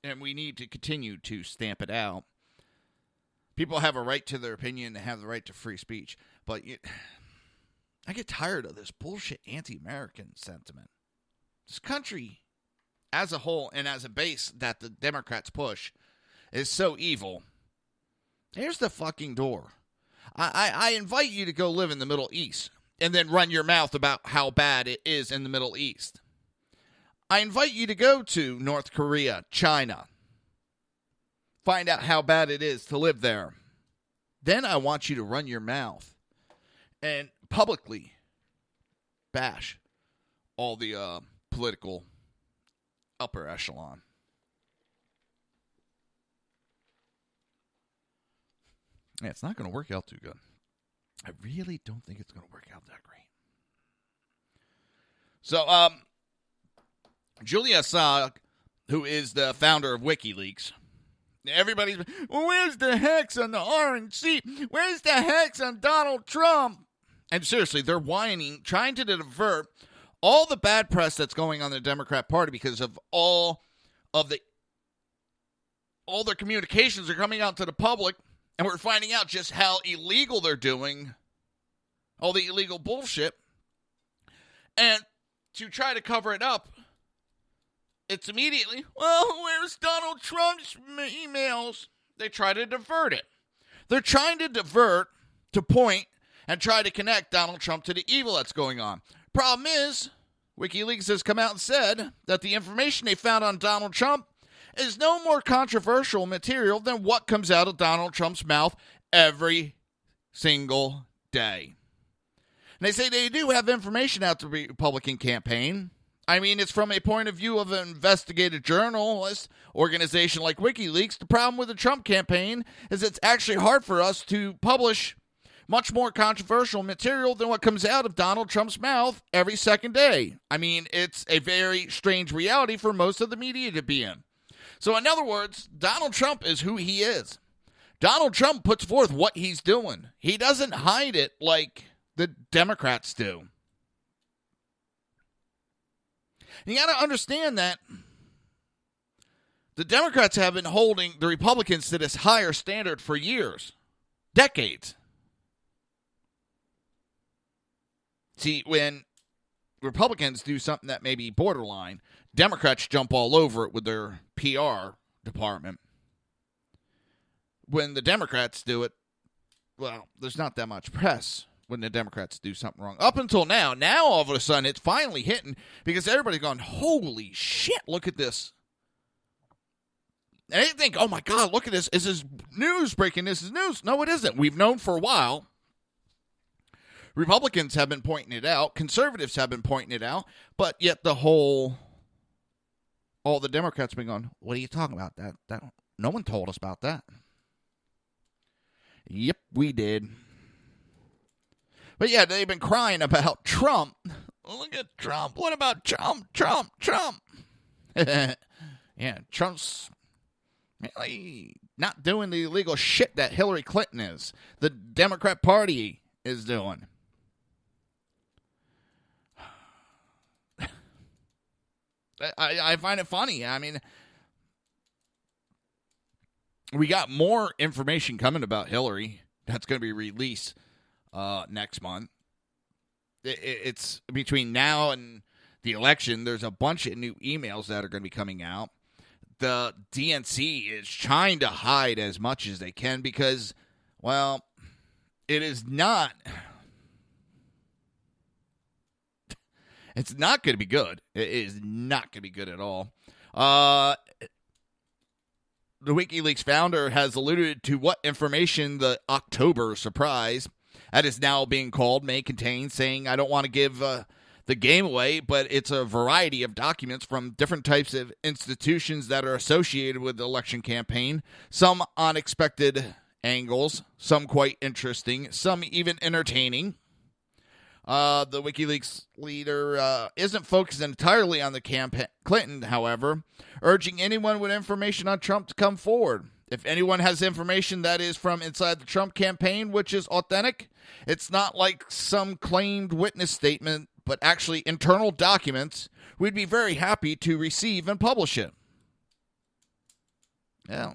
And we need to continue to stamp it out. People have a right to their opinion. They have the right to free speech. But I get tired of this bullshit anti-American sentiment. This country as a whole and as a base that the Democrats push is so evil. Here's the fucking door. I invite you to go live in the Middle East and then run your mouth about how bad it is in the Middle East. I invite you to go to North Korea, China. Find out how bad it is to live there. Then I want you to run your mouth and publicly bash all the political upper echelon. Yeah, it's not going to work out too good. I really don't think it's going to work out that great. So, Julia Assange, who is the founder of WikiLeaks, everybody's, well, where's the hex on the RNC? Where's the hex on Donald Trump? And seriously, they're whining, trying to divert all the bad press that's going on in the Democrat Party because of all their communications are coming out to the public. And we're finding out just how illegal they're doing, all the illegal bullshit. And to try to cover it up, it's immediately, well, where's Donald Trump's emails? They try to divert it. They're trying to divert, to point, and try to connect Donald Trump to the evil that's going on. Problem is, WikiLeaks has come out and said that the information they found on Donald Trump is no more controversial material than what comes out of Donald Trump's mouth every single day. And they say they do have information out to the Republican campaign. I mean, it's from a point of view of an investigative journalist organization like WikiLeaks. The problem with the Trump campaign is it's actually hard for us to publish much more controversial material than what comes out of Donald Trump's mouth every second day. I mean, it's a very strange reality for most of the media to be in. So in other words, Donald Trump is who he is. Donald Trump puts forth what he's doing. He doesn't hide it like the Democrats do. You got to understand that the Democrats have been holding the Republicans to this higher standard for years, decades. See, when Republicans do something that may be borderline, Democrats jump all over it with their PR department. When the Democrats do it, well, there's not that much press when the Democrats do something wrong. Up until now all of a sudden it's finally hitting because everybody's gone, holy shit, look at this. And they think, oh my God, look at this. Is this news breaking? This is news. No, it isn't. We've known for a while. Republicans have been pointing it out. Conservatives have been pointing it out. But yet all the Democrats have been going, what are you talking about? That no one told us about that. Yep, we did. But yeah, they've been crying about Trump. Look at Trump. What about Trump? Yeah, Trump's really not doing the illegal shit that Hillary Clinton is. The Democrat Party is doing. I find it funny. I mean, we got more information coming about Hillary that's going to be released next month. It's between now and the election. There's a bunch of new emails that are going to be coming out. The DNC is trying to hide as much as they can because, well, it is not. It's not going to be good. It is not going to be good at all. The WikiLeaks founder has alluded to what information the October surprise that is now being called may contain, saying, I don't want to give the game away, but it's a variety of documents from different types of institutions that are associated with the election campaign. Some unexpected angles, some quite interesting, some even entertaining. The WikiLeaks leader isn't focused entirely on the campaign. Clinton, however, urging anyone with information on Trump to come forward. If anyone has information that is from inside the Trump campaign, which is authentic, it's not like some claimed witness statement, but actually internal documents, we'd be very happy to receive and publish it. Yeah.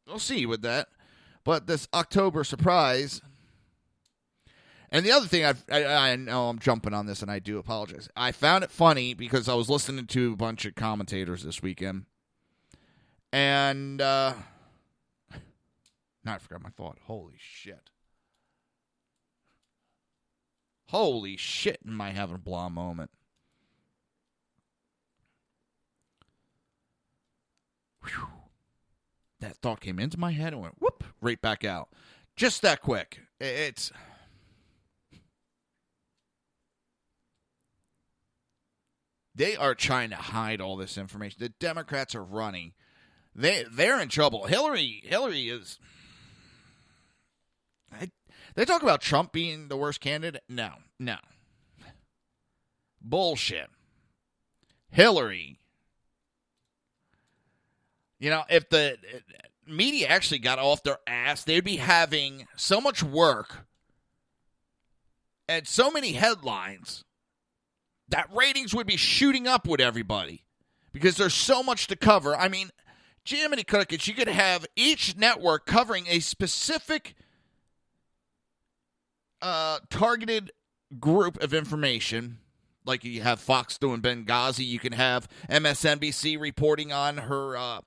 We'll see with that. But this October surprise. And the other thing, I know I'm jumping on this, and I do apologize. I found it funny because I was listening to a bunch of commentators this weekend. And now I forgot my thought. Holy shit. Holy shit, am I having a blah moment. Whew. That thought came into my head and went whoop, right back out. Just that quick. It's... They are trying to hide all this information. The Democrats are running. They're in trouble. Hillary is... They talk about Trump being the worst candidate. No. Bullshit. Hillary. You know, if the media actually got off their ass, they'd be having so much work and so many headlines that ratings would be shooting up with everybody because there's so much to cover. I mean, Jiminy Crickets, you could have each network covering a specific targeted group of information. Like you have Fox doing Benghazi. You can have MSNBC reporting on her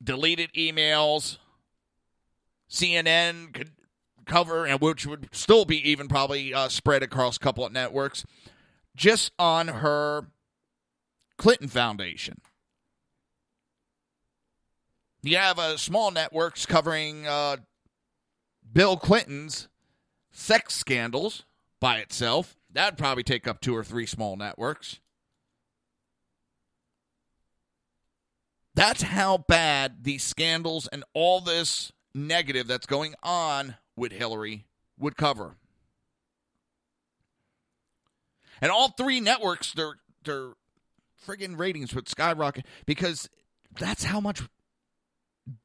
deleted emails. CNN could cover, and which would still be even probably spread across a couple of networks, just on her Clinton Foundation. You have small networks covering Bill Clinton's sex scandals by itself. That'd probably take up 2 or 3 small networks. That's how bad these scandals and all this negative that's going on with Hillary would cover. And all 3 networks, their friggin' ratings would skyrocket because that's how much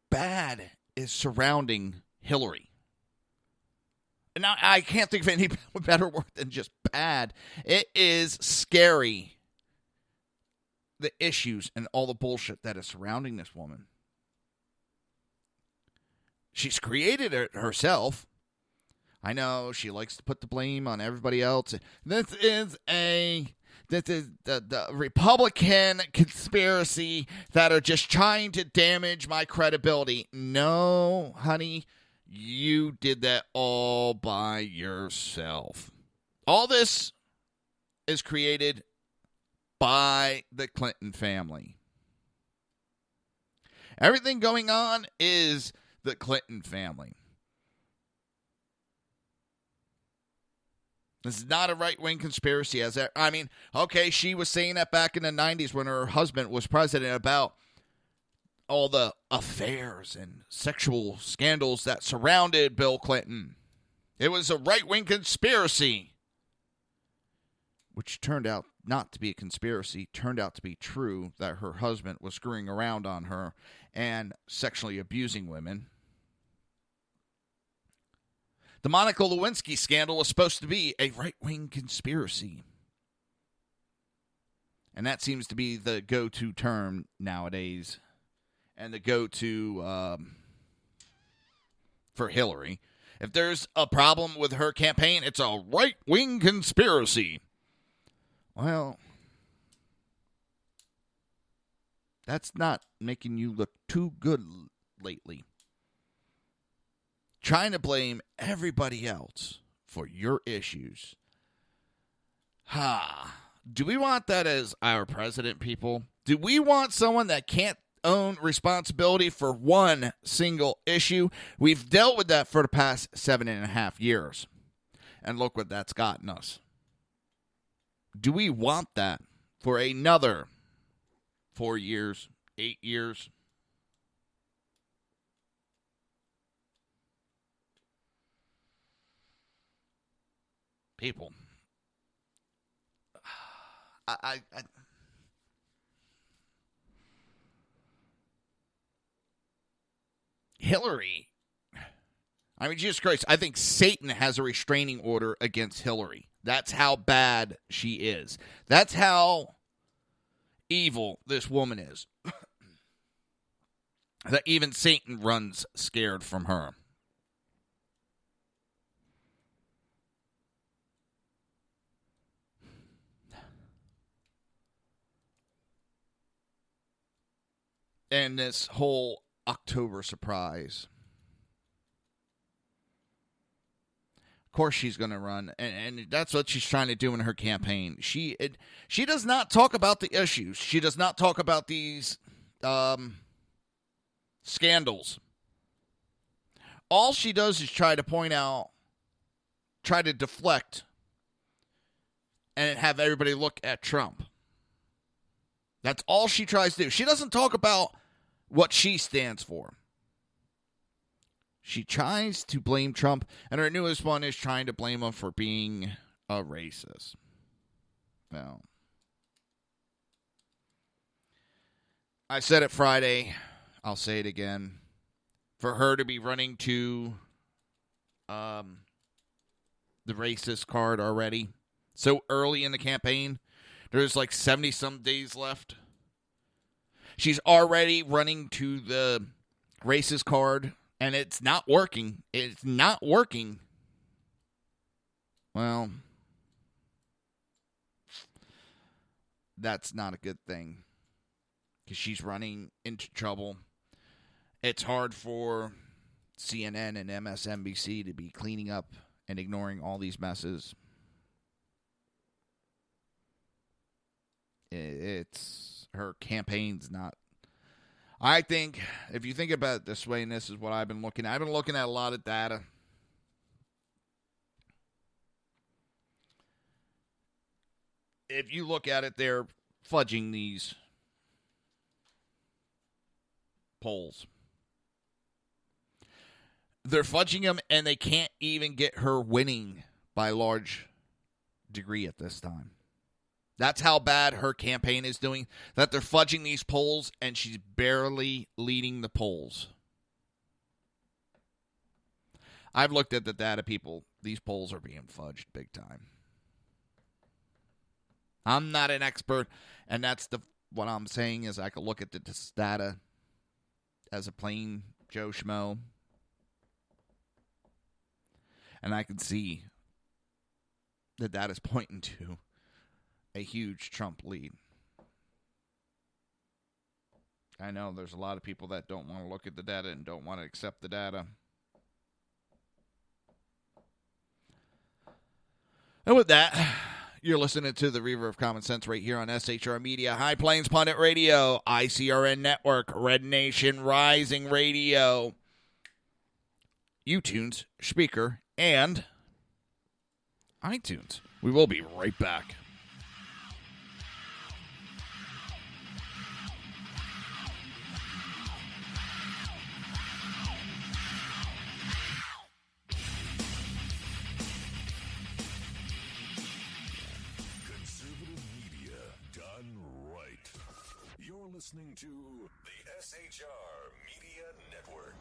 bad is surrounding Hillary. And now I can't think of any better word than just bad. It is scary, the issues and all the bullshit that is surrounding this woman. She's created it herself. I know she likes to put the blame on everybody else. This is the Republican conspiracy that are just trying to damage my credibility. No, honey, you did that all by yourself. All this is created by the Clinton family. Everything going on is the Clinton family. This is not a right-wing conspiracy. Okay, she was saying that back in the 90s when her husband was president about all the affairs and sexual scandals that surrounded Bill Clinton. It was a right-wing conspiracy, which turned out not to be a conspiracy, turned out to be true, that her husband was screwing around on her and sexually abusing women. The Monica Lewinsky scandal was supposed to be a right-wing conspiracy. And that seems to be the go-to term nowadays. And the go-to for Hillary. If there's a problem with her campaign, it's a right-wing conspiracy. Well, that's not making you look too good lately. Trying to blame everybody else for your issues. Do we want that as our president, people? Do we want someone that can't own responsibility for one single issue? We've dealt with that for the past 7.5 years. And look what that's gotten us. Do we want that for another 4 years, 8 years? People. I Hillary. I mean, Jesus Christ, I think Satan has a restraining order against Hillary. That's how bad she is. That's how evil this woman is. That even Satan runs scared from her. And this whole October surprise. Of course she's going to run, and that's what she's trying to do in her campaign. She does not talk about the issues. She does not talk about these scandals. All she does is try to point out, try to deflect, and have everybody look at Trump. That's all she tries to do. She doesn't talk about what she stands for. She tries to blame Trump, and her newest one is trying to blame him for being a racist. Well, I said it Friday. I'll say it again. For her to be running to the racist card already so early in the campaign, there's like 70-some days left. She's already running to the racist card, and it's not working. It's not working. Well, that's not a good thing, because she's running into trouble. It's hard for CNN and MSNBC to be cleaning up and ignoring all these messes. It's her campaign's not. I think if you think about it this way, and this is what I've been looking at a lot of data. If you look at it, they're fudging these polls. They're fudging them, and they can't even get her winning by a large degree at this time. That's how bad her campaign is doing, that they're fudging these polls, and she's barely leading the polls. I've looked at the data, people. These polls are being fudged big time. I'm not an expert, and that's what I'm saying is I could look at this data as a plain Joe Schmo, and I can see the data's pointing to a huge Trump lead. I know there's a lot of people that don't want to look at the data and don't want to accept the data. And with that, you're listening to the Reaver of Common Sense right here on SHR Media, High Plains Pundit Radio, ICRN Network, Red Nation Rising Radio, YouTunes, Speaker, and iTunes. We will be right back. Listening to the SHR Media Network.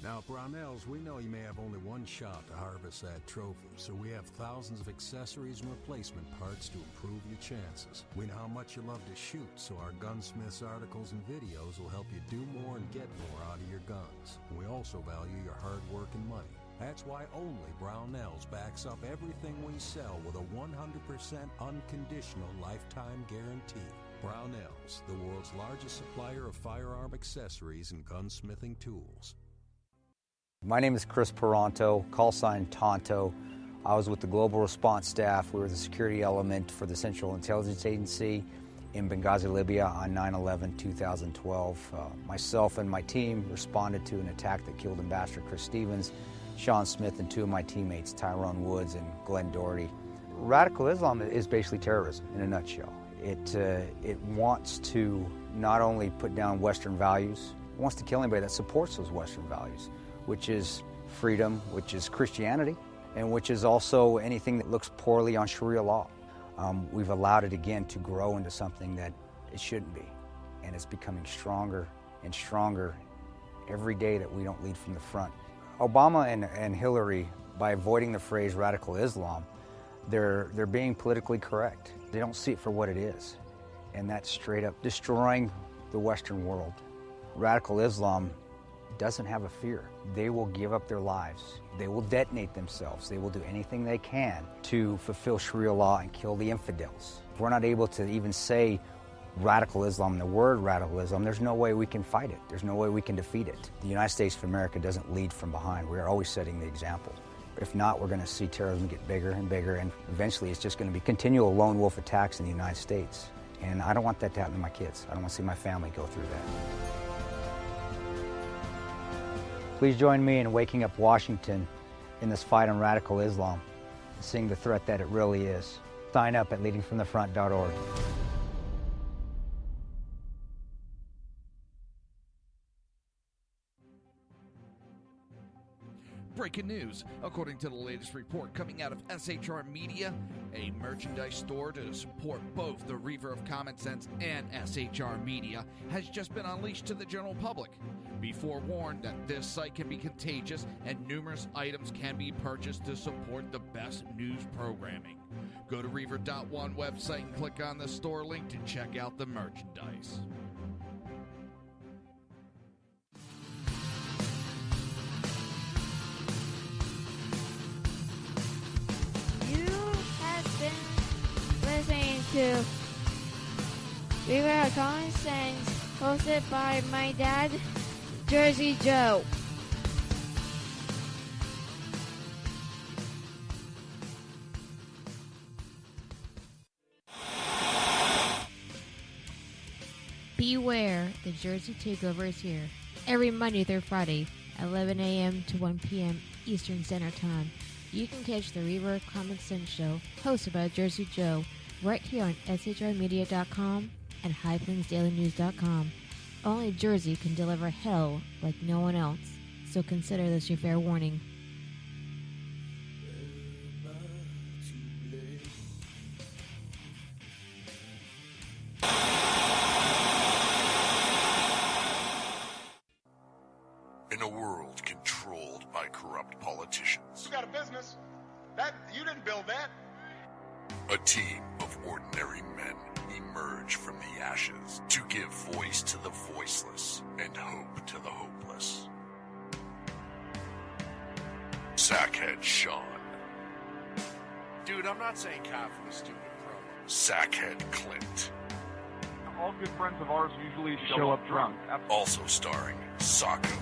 Now, Brownells, we know you may have only one shot to harvest that trophy, so we have thousands of accessories and replacement parts to improve your chances. We know how much you love to shoot, so our gunsmiths articles and videos will help you do more and get more out of your guns. We also value your hard work and money. That's why only Brownells backs up everything we sell with a 100% unconditional lifetime guarantee. Brownells, the world's largest supplier of firearm accessories and gunsmithing tools. My name is Chris Peranto, call sign Tonto. I was with the Global Response Staff. We were the security element for the Central Intelligence Agency in Benghazi, Libya on 9/11/2012. Myself and my team responded to an attack that killed Ambassador Chris Stevens, Sean Smith, and two of my teammates, Tyrone Woods and Glenn Doherty. Radical Islam is basically terrorism in a nutshell. It wants to not only put down Western values, it wants to kill anybody that supports those Western values, which is freedom, which is Christianity, and which is also anything that looks poorly on Sharia law. We've allowed it again to grow into something that it shouldn't be, and it's becoming stronger and stronger every day that we don't lead from the front. Obama and Hillary, by avoiding the phrase radical Islam, they're being politically correct. They don't see it for what it is, and that's straight up destroying the Western world. Radical Islam doesn't have a fear. They will give up their lives. They will detonate themselves. They will do anything they can to fulfill Sharia law and kill the infidels. If we're not able to even say radical Islam, the word radical Islam, there's no way we can fight it. There's no way we can defeat it. The United States of America doesn't lead from behind. We are always setting the example. If not, we're going to see terrorism get bigger and bigger, and eventually it's just going to be continual lone wolf attacks in the United States. And I don't want that to happen to my kids. I don't want to see my family go through that. Please join me in waking up Washington in this fight on radical Islam, seeing the threat that it really is. Sign up at leadingfromthefront.org. Breaking news. According to the latest report coming out of SHR Media, a merchandise store to support both the Reaver of Common Sense and SHR Media has just been unleashed to the general public. Be forewarned that this site can be contagious and numerous items can be purchased to support the best news programming. Go to Reaver.one website and click on the store link to check out the merchandise. Listening to Reaver of Common Sense, hosted by my dad, Jersey Joe. Beware, the Jersey Takeover is here. Every Monday through Friday, 11 a.m. to 1 p.m. Eastern Standard Time. You can catch the Reaver of Common Sense show, hosted by Jersey Joe, right here on shrmedia.com and highplainsdailynews.com. Only Jersey can deliver hell like no one else, so consider this your fair warning. In a world controlled by corrupt politicians, You got a business. That you didn't build that. a team of ordinary men emerge from the ashes to give voice to the voiceless and hope to the hopeless. Sackhead Sean, Dude, I'm not saying cop for the stupid pro. Sackhead Clint, All good friends of ours usually show up drunk. also starring Sacco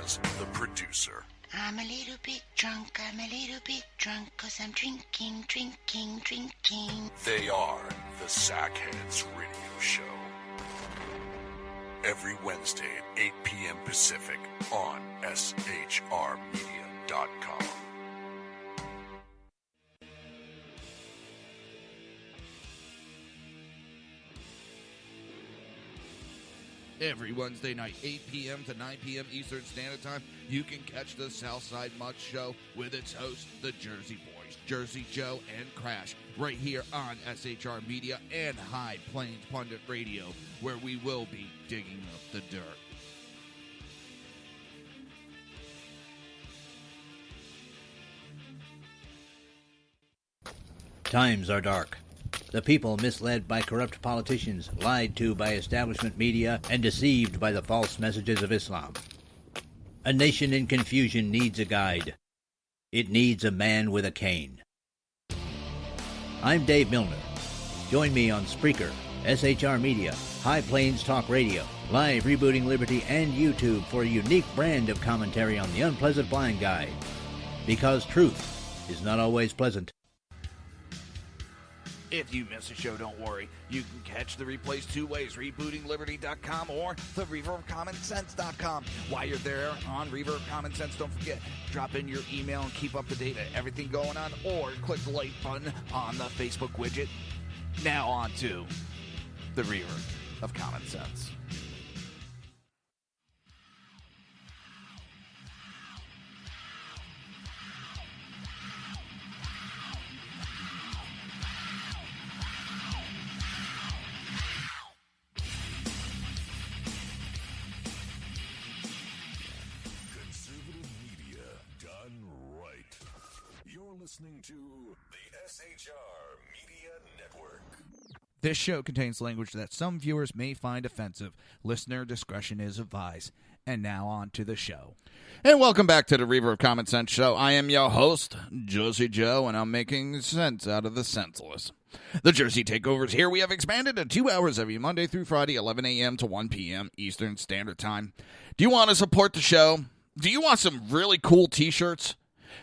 as the producer. I'm a little bit drunk, I'm a little bit drunk, 'cause I'm drinking, drinking, drinking. They are the Sackheads Radio Show. Every Wednesday at 8 p.m. Pacific on shrmedia.com. Every Wednesday night, 8 p.m. to 9 p.m. Eastern Standard Time, you can catch the Southside Mutt Show with its hosts, the Jersey Boys, Jersey Joe and Crash, right here on SHR Media and High Plains Pundit Radio, where we will be digging up the dirt. Times are dark. The people misled by corrupt politicians, lied to by establishment media, and deceived by the false messages of Islam. A nation in confusion needs a guide. It needs a man with a cane. I'm Dave Milner. Join me on Spreaker, SHR Media, High Plains Talk Radio, Live Rebooting Liberty, and YouTube for a unique brand of commentary on the unpleasant blind guide. Because truth is not always pleasant. If you miss a show, don't worry. You can catch the replays two ways, rebootingliberty.com or the reverofcommonsense.com. While you're there on Reaver of Common Sense, don't forget, drop in your email and keep up to date on everything going on, or click the like button on the Facebook widget. Now on to the Reaver of Common Sense. listening to the SHR Media Network. This show contains language that some viewers may find offensive. Listener discretion is advised. And now on to the show. And welcome back to the Reaver of Common Sense show. I am your host, Josie Joe, and I'm making sense out of the senseless. The Jersey Takeover's here. We have expanded to 2 hours every Monday through Friday, 11 a.m. to 1 p.m. Eastern Standard Time. Do you want to support the show? Do you want some really cool t-shirts?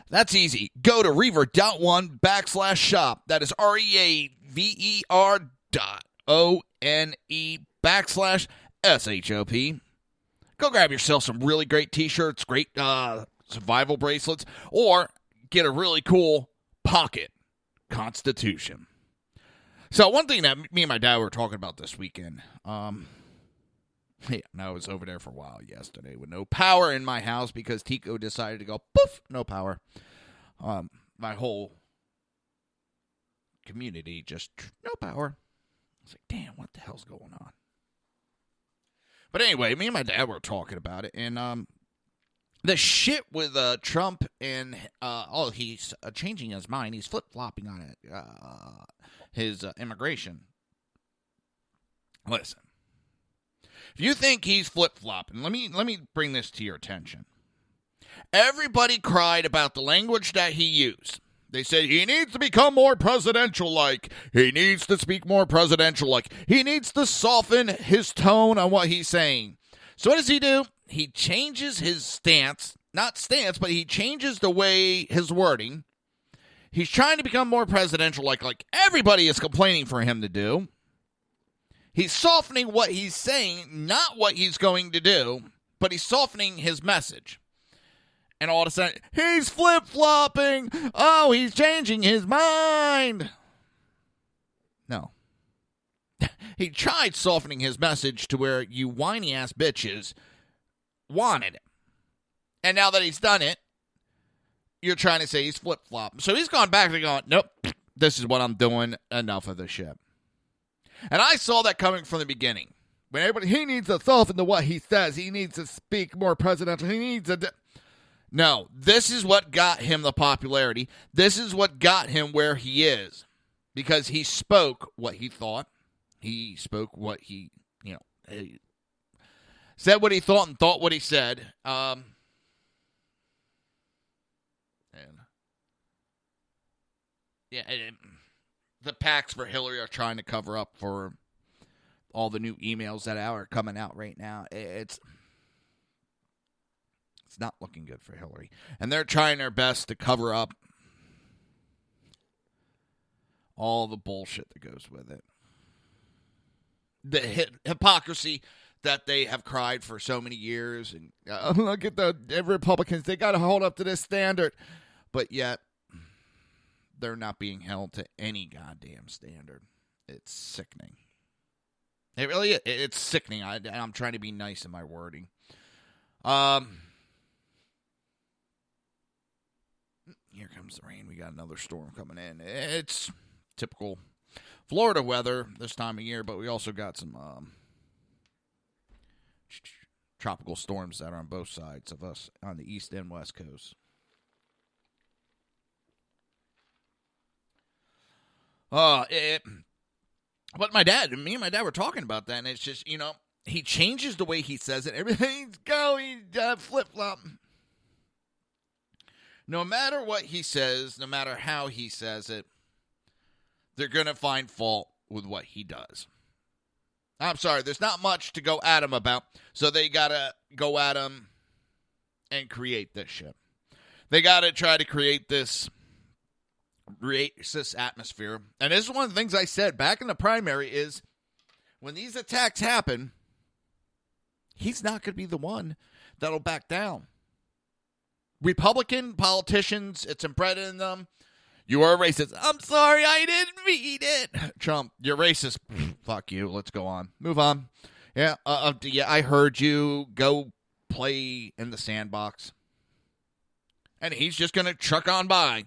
That's easy. Go to reaver.one/shop. That is REAVER.ONE/SHOP. Go grab yourself some really great t-shirts, great survival bracelets, or get a really cool pocket constitution. So one thing that me and my dad were talking about this weekend, I was over there for a while yesterday with no power in my house because Tico decided to go, poof, no power. My whole community just, no power. I was like, damn, what the hell's going on? But anyway, me and my dad were talking about it, and the shit with Trump and, he's changing his mind. He's flip-flopping on it, his immigration. Listen, if you think he's flip-flopping, let me bring this to your attention. Everybody cried about the language that he used. They said he needs to become more presidential-like. He needs to speak more presidential-like. He needs to soften his tone on what he's saying. So what does he do? He changes his stance. Not stance, but he changes the way his wording. He's trying to become more presidential-like, like everybody is complaining for him to do. He's softening what he's saying, not what he's going to do, but he's softening his message. And all of a sudden, he's flip-flopping. Oh, he's changing his mind. No. He tried softening his message to where you whiny-ass bitches wanted it. And now that he's done it, you're trying to say he's flip-flopping. So he's gone back and going, nope, this is what I'm doing. Enough of this shit. And I saw that coming from the beginning. When everybody, he needs to soften to what he says. He needs to speak more presidential. He needs to... No, this is what got him the popularity. This is what got him where he is. Because he spoke what he thought. He spoke what he said what he thought and thought what he said. And the PACs for Hillary are trying to cover up for all the new emails that are coming out right now. It's not looking good for Hillary. And they're trying their best to cover up all the bullshit that goes with it. The hypocrisy that they have cried for so many years. And look at the Republicans. They got to hold up to this standard. But yet, they're not being held to any goddamn standard. It's sickening. It really is. It's sickening. I'm trying to be nice in my wording. Here comes the rain. We got another storm coming in. It's typical Florida weather this time of year, but we also got some tropical storms that are on both sides of us on the east and west coast. But me and my dad were talking about that, and it's just, he changes the way he says it. Everything's going flip-flop. No matter what he says, no matter how he says it, they're going to find fault with what he does. I'm sorry, there's not much to go at him about, so they got to go at him and create this shit. They got to try to create this racist atmosphere. And this is one of the things I said back in the primary is when these attacks happen, he's not going to be the one that'll back down. Republican politicians, it's embedded in them. You are a racist. I'm sorry, I didn't mean it. Trump, you're racist. Fuck you. Let's go on. Move on. Yeah, I heard you. Go play in the sandbox. And he's just going to truck on by.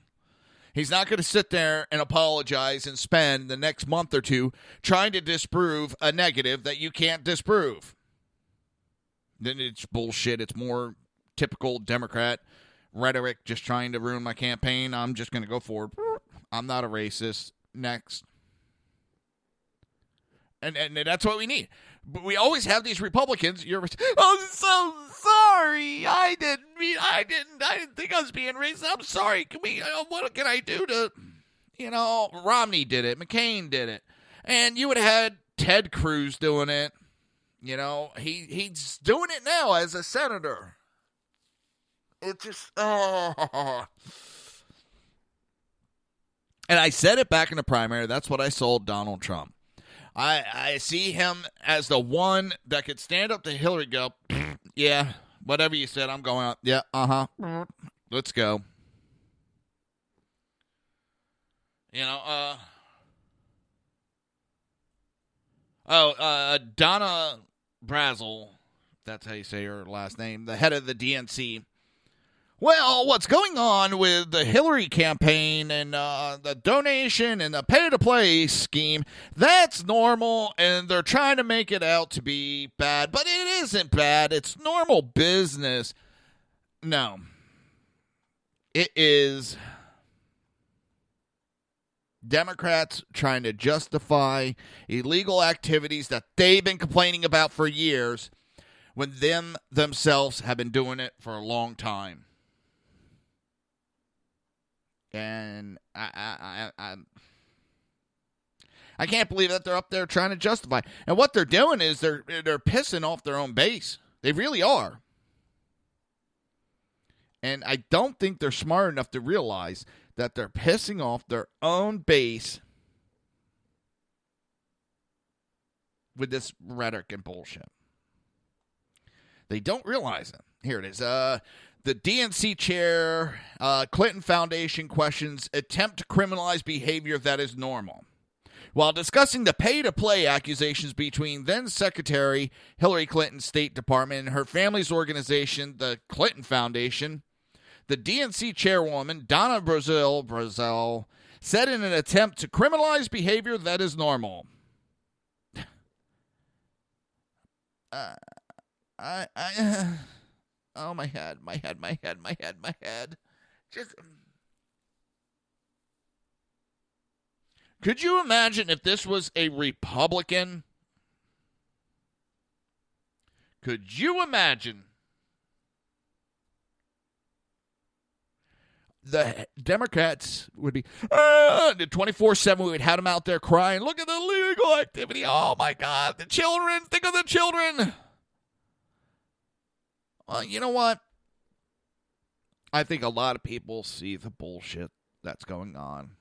He's not going to sit there and apologize and spend the next month or two trying to disprove a negative that you can't disprove. Then it's bullshit. It's more typical Democrat rhetoric just trying to ruin my campaign. I'm just going to go forward. I'm not a racist. Next. And that's what we need. But we always have these Republicans. Oh, so sorry. I didn't think I was being racist. I'm sorry. What can I do to, Romney did it. McCain did it. And you would have had Ted Cruz doing it. He's doing it now as a senator. It just, And I said it back in the primary. That's what I sold Donald Trump. I see him as the one that could stand up to Hillary and go, yeah, whatever you said, I'm going up. Yeah, let's go. Donna Brazil, that's how you say her last name, the head of the DNC. Well, what's going on with the Hillary campaign and the donation and the pay-to-play scheme, that's normal, and they're trying to make it out to be bad. But it isn't bad. It's normal business. No. It is Democrats trying to justify illegal activities that they've been complaining about for years when themselves have been doing it for a long time. And I can't believe that they're up there trying to justify. And what they're doing is they're pissing off their own base. They really are. And I don't think they're smart enough to realize that they're pissing off their own base with this rhetoric and bullshit. They don't realize it. Here it is. The DNC chair, Clinton Foundation questions attempt to criminalize behavior that is normal. While discussing the pay-to-play accusations between then-Secretary Hillary Clinton's State Department and her family's organization, the Clinton Foundation, the DNC chairwoman, Donna Brazil, said in an attempt to criminalize behavior that is normal. Oh, my head. Just, could you imagine if this was a Republican? Could you imagine the Democrats would be 24/7? We would have them out there crying, look at the legal activity. Oh, my God. The children. Think of the children. Well, you know what? I think a lot of people see the bullshit that's going on.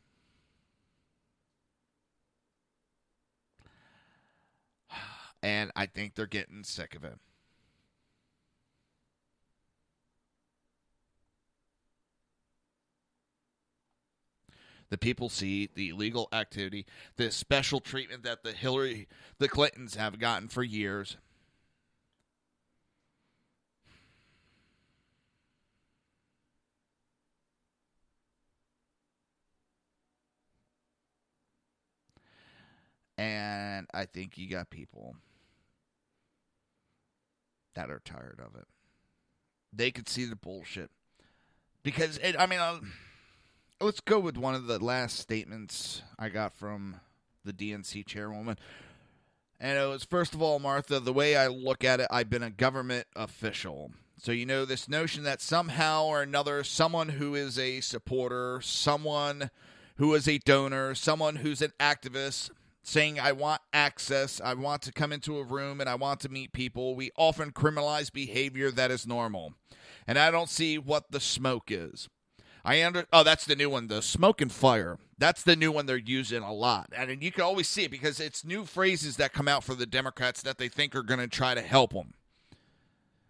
And I think they're getting sick of it. The people see the illegal activity, the special treatment that the Clintons have gotten for years. And I think you got people that are tired of it. They could see the bullshit. Because, let's go with one of the last statements I got from the DNC chairwoman. And it was, first of all, Martha, the way I look at it, I've been a government official. So, this notion that somehow or another, someone who is a supporter, someone who is a donor, someone who's an activist, saying, I want access, I want to come into a room, and I want to meet people. We often criminalize behavior that is normal. And I don't see what the smoke is. That's the new one, the smoke and fire. That's the new one they're using a lot. And you can always see it because it's new phrases that come out for the Democrats that they think are going to try to help them.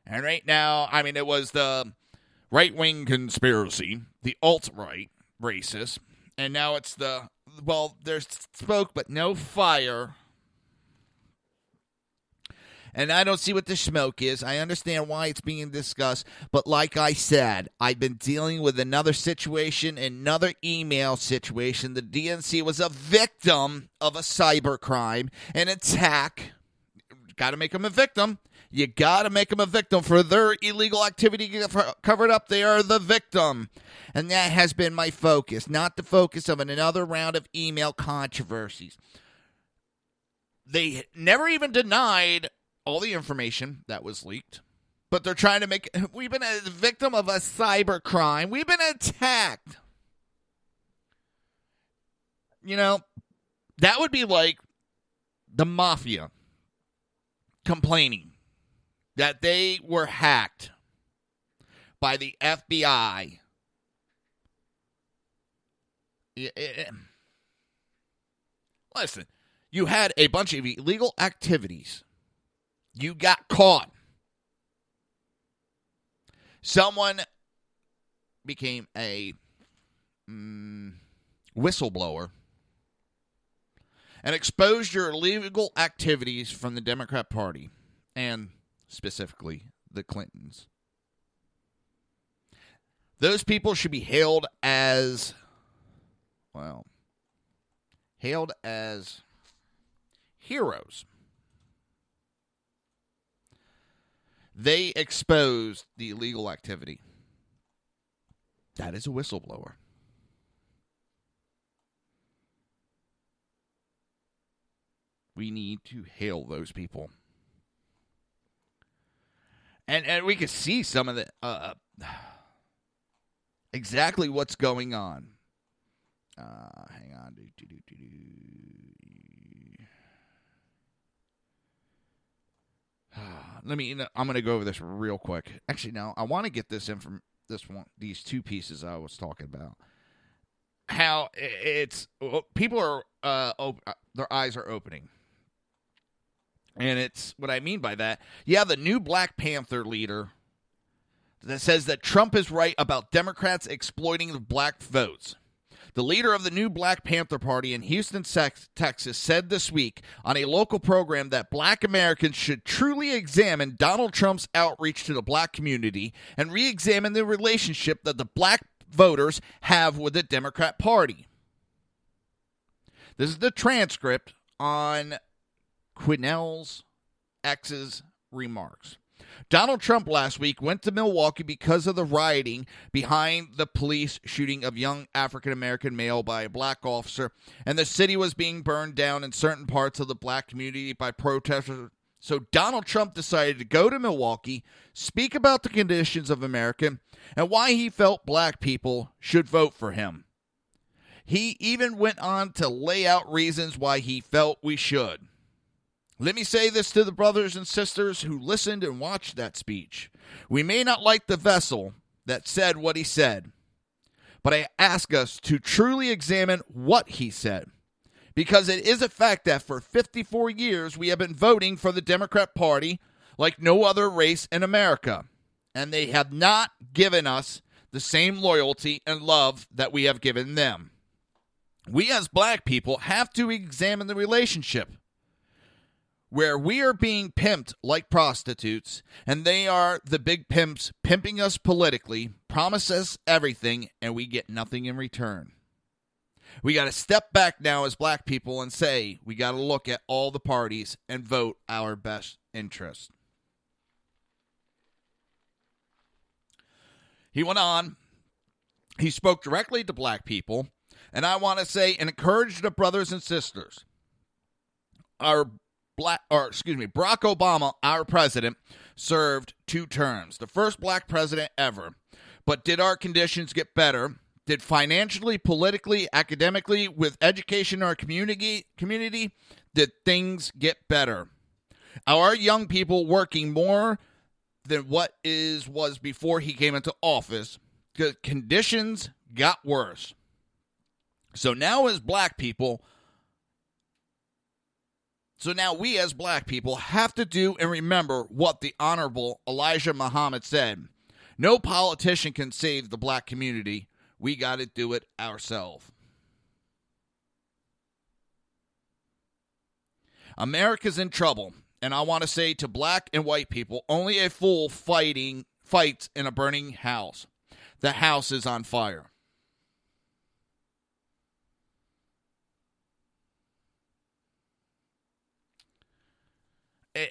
And right now, it was the right-wing conspiracy, the alt-right racist, and now it's there's smoke but no fire. And I don't see what the smoke is. I understand why it's being discussed. But like I said, I've been dealing with another situation, another email situation. The DNC was a victim of a cybercrime, an attack got to make them a victim. You got to make them a victim for their illegal activity covered up. They are the victim. And that has been my focus, not the focus of another round of email controversies. They never even denied all the information that was leaked. But they're trying to make, we've been a victim of a cyber crime. We've been attacked. You know, that would be like the mafia complaining that they were hacked by the FBI. Listen, you had a bunch of illegal activities. You got caught. Someone became a whistleblower and exposed your illegal activities from the Democrat Party and specifically the Clintons. Those people should be hailed as heroes. They exposed the illegal activity. That is a whistleblower. We need to hail those people. And we can see some of the exactly what's going on. Hang on. I'm going to go over this real quick. Actually, no, I want to get this in from these two pieces I was talking about. How it's people are their eyes are opening. And it's what I mean by that. Yeah, the new Black Panther leader that says that Trump is right about Democrats exploiting the black votes. The leader of the new Black Panther Party in Houston, Texas, said this week on a local program that black Americans should truly examine Donald Trump's outreach to the black community and re-examine the relationship that the black voters have with the Democrat Party. This is the transcript on Quinnell's ex's remarks. Donald Trump last week went to Milwaukee because of the rioting behind the police shooting of young African-American male by a black officer, and the city was being burned down in certain parts of the black community by protesters. So Donald Trump decided to go to Milwaukee, speak about the conditions of America, and why he felt black people should vote for him. He even went on to lay out reasons why he felt we should. Let me say this to the brothers and sisters who listened and watched that speech. We may not like the vessel that said what he said, but I ask us to truly examine what he said, because it is a fact that for 54 years we have been voting for the Democrat Party like no other race in America, and they have not given us the same loyalty and love that we have given them. We as black people have to examine the relationship where we are being pimped like prostitutes, and they are the big pimps pimping us politically, promise us everything, and we get nothing in return. We got to step back now as black people and say we got to look at all the parties and vote our best interest. He went on. He spoke directly to black people, and I want to say and encourage the brothers and sisters. Barack Obama, our president, served 2 terms. The first black president ever. But did our conditions get better? Did financially, politically, academically, with education in our community, did things get better? Are our young people working more than what was before he came into office? The conditions got worse. So now we as black people have to do and remember what the Honorable Elijah Muhammad said. No politician can save the black community. We got to do it ourselves. America's in trouble, and I want to say to black and white people, only a fool fights in a burning house. The house is on fire.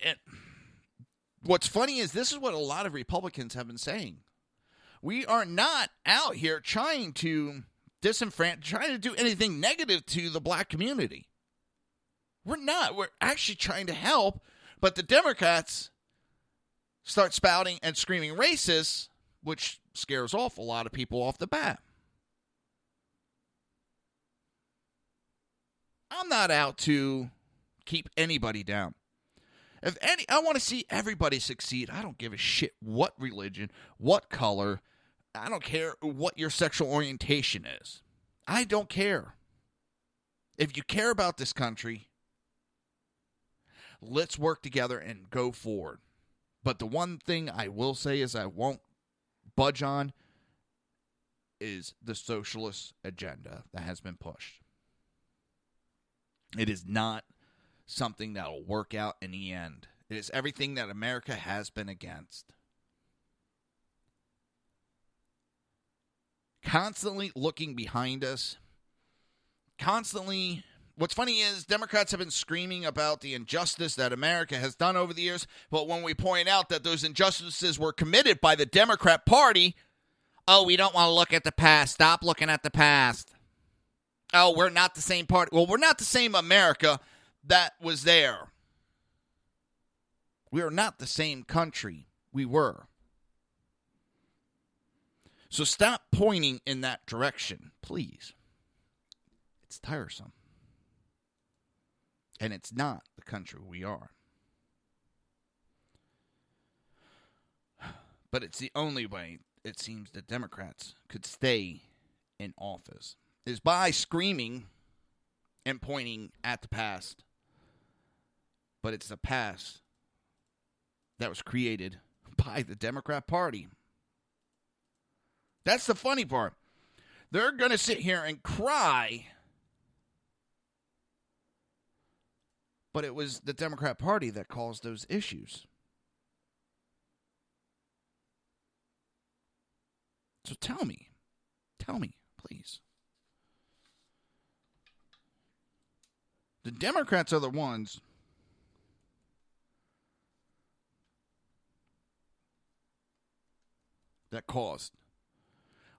And what's funny is this is what a lot of Republicans have been saying. We are not out here trying to trying to do anything negative to the black community. We're not. We're actually trying to help, but the Democrats start spouting and screaming racist, which scares off a lot of people off the bat. I'm not out to keep anybody down. I want to see everybody succeed. I don't give a shit what religion, what color. I don't care what your sexual orientation is. I don't care. If you care about this country, let's work together and go forward. But the one thing I will say is I won't budge on is the socialist agenda that has been pushed. It is not something that will work out in the end. It is everything that America has been against. Constantly looking behind us. Constantly. What's funny is Democrats have been screaming about the injustice that America has done over the years, but when we point out that those injustices were committed by the Democrat Party, oh, we don't want to look at the past. Stop looking at the past. Oh, we're not the same party. Well, we're not the same America that was there. We are not the same country we were. So stop pointing in that direction, please. It's tiresome. And it's not the country we are. But it's the only way, it seems, that Democrats could stay in office, is by screaming and pointing at the past. But it's the past that was created by the Democrat Party. That's the funny part. They're going to sit here and cry, but it was the Democrat Party that caused those issues. So tell me, please. The Democrats are the ones that caused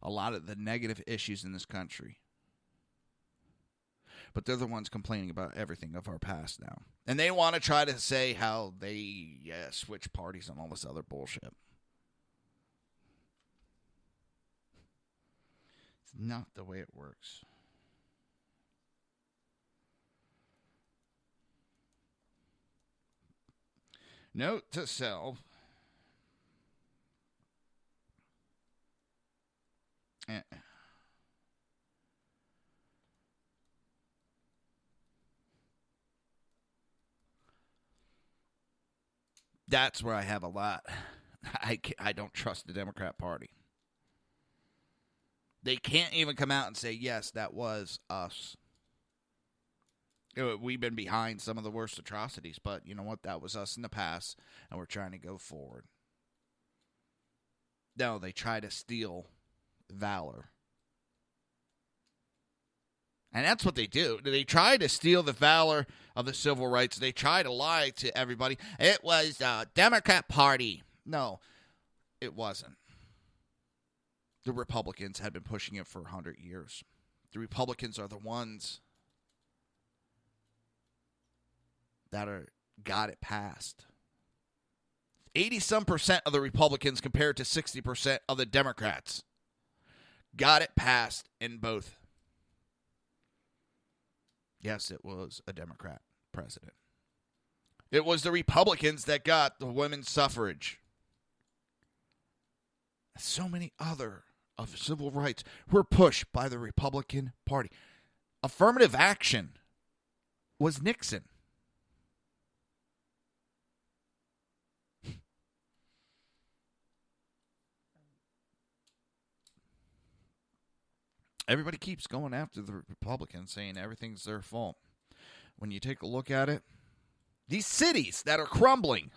a lot of the negative issues in this country. But they're the ones complaining about everything of our past now. And they want to try to say how they switch parties and all this other bullshit. It's not the way it works. Note to self. That's where I have a lot. I don't trust the Democrat Party. They can't even come out and say, yes, that was us. We've been behind some of the worst atrocities, but you know what? That was us in the past, and we're trying to go forward. No, they try to steal valor. And that's what they do. They try to steal the valor of the civil rights. They try to lie to everybody. It was the Democrat Party. No, it wasn't. The Republicans had been pushing it for 100 years. The Republicans are the ones that got it passed. 80-some% of the Republicans compared to 60% of the Democrats got it passed in both. Yes, it was a Democrat president. It was the Republicans that got the women's suffrage. So many other of civil rights were pushed by the Republican Party. Affirmative action was Nixon. Everybody keeps going after the Republicans, saying everything's their fault. When you take a look at it, these cities that are crumbling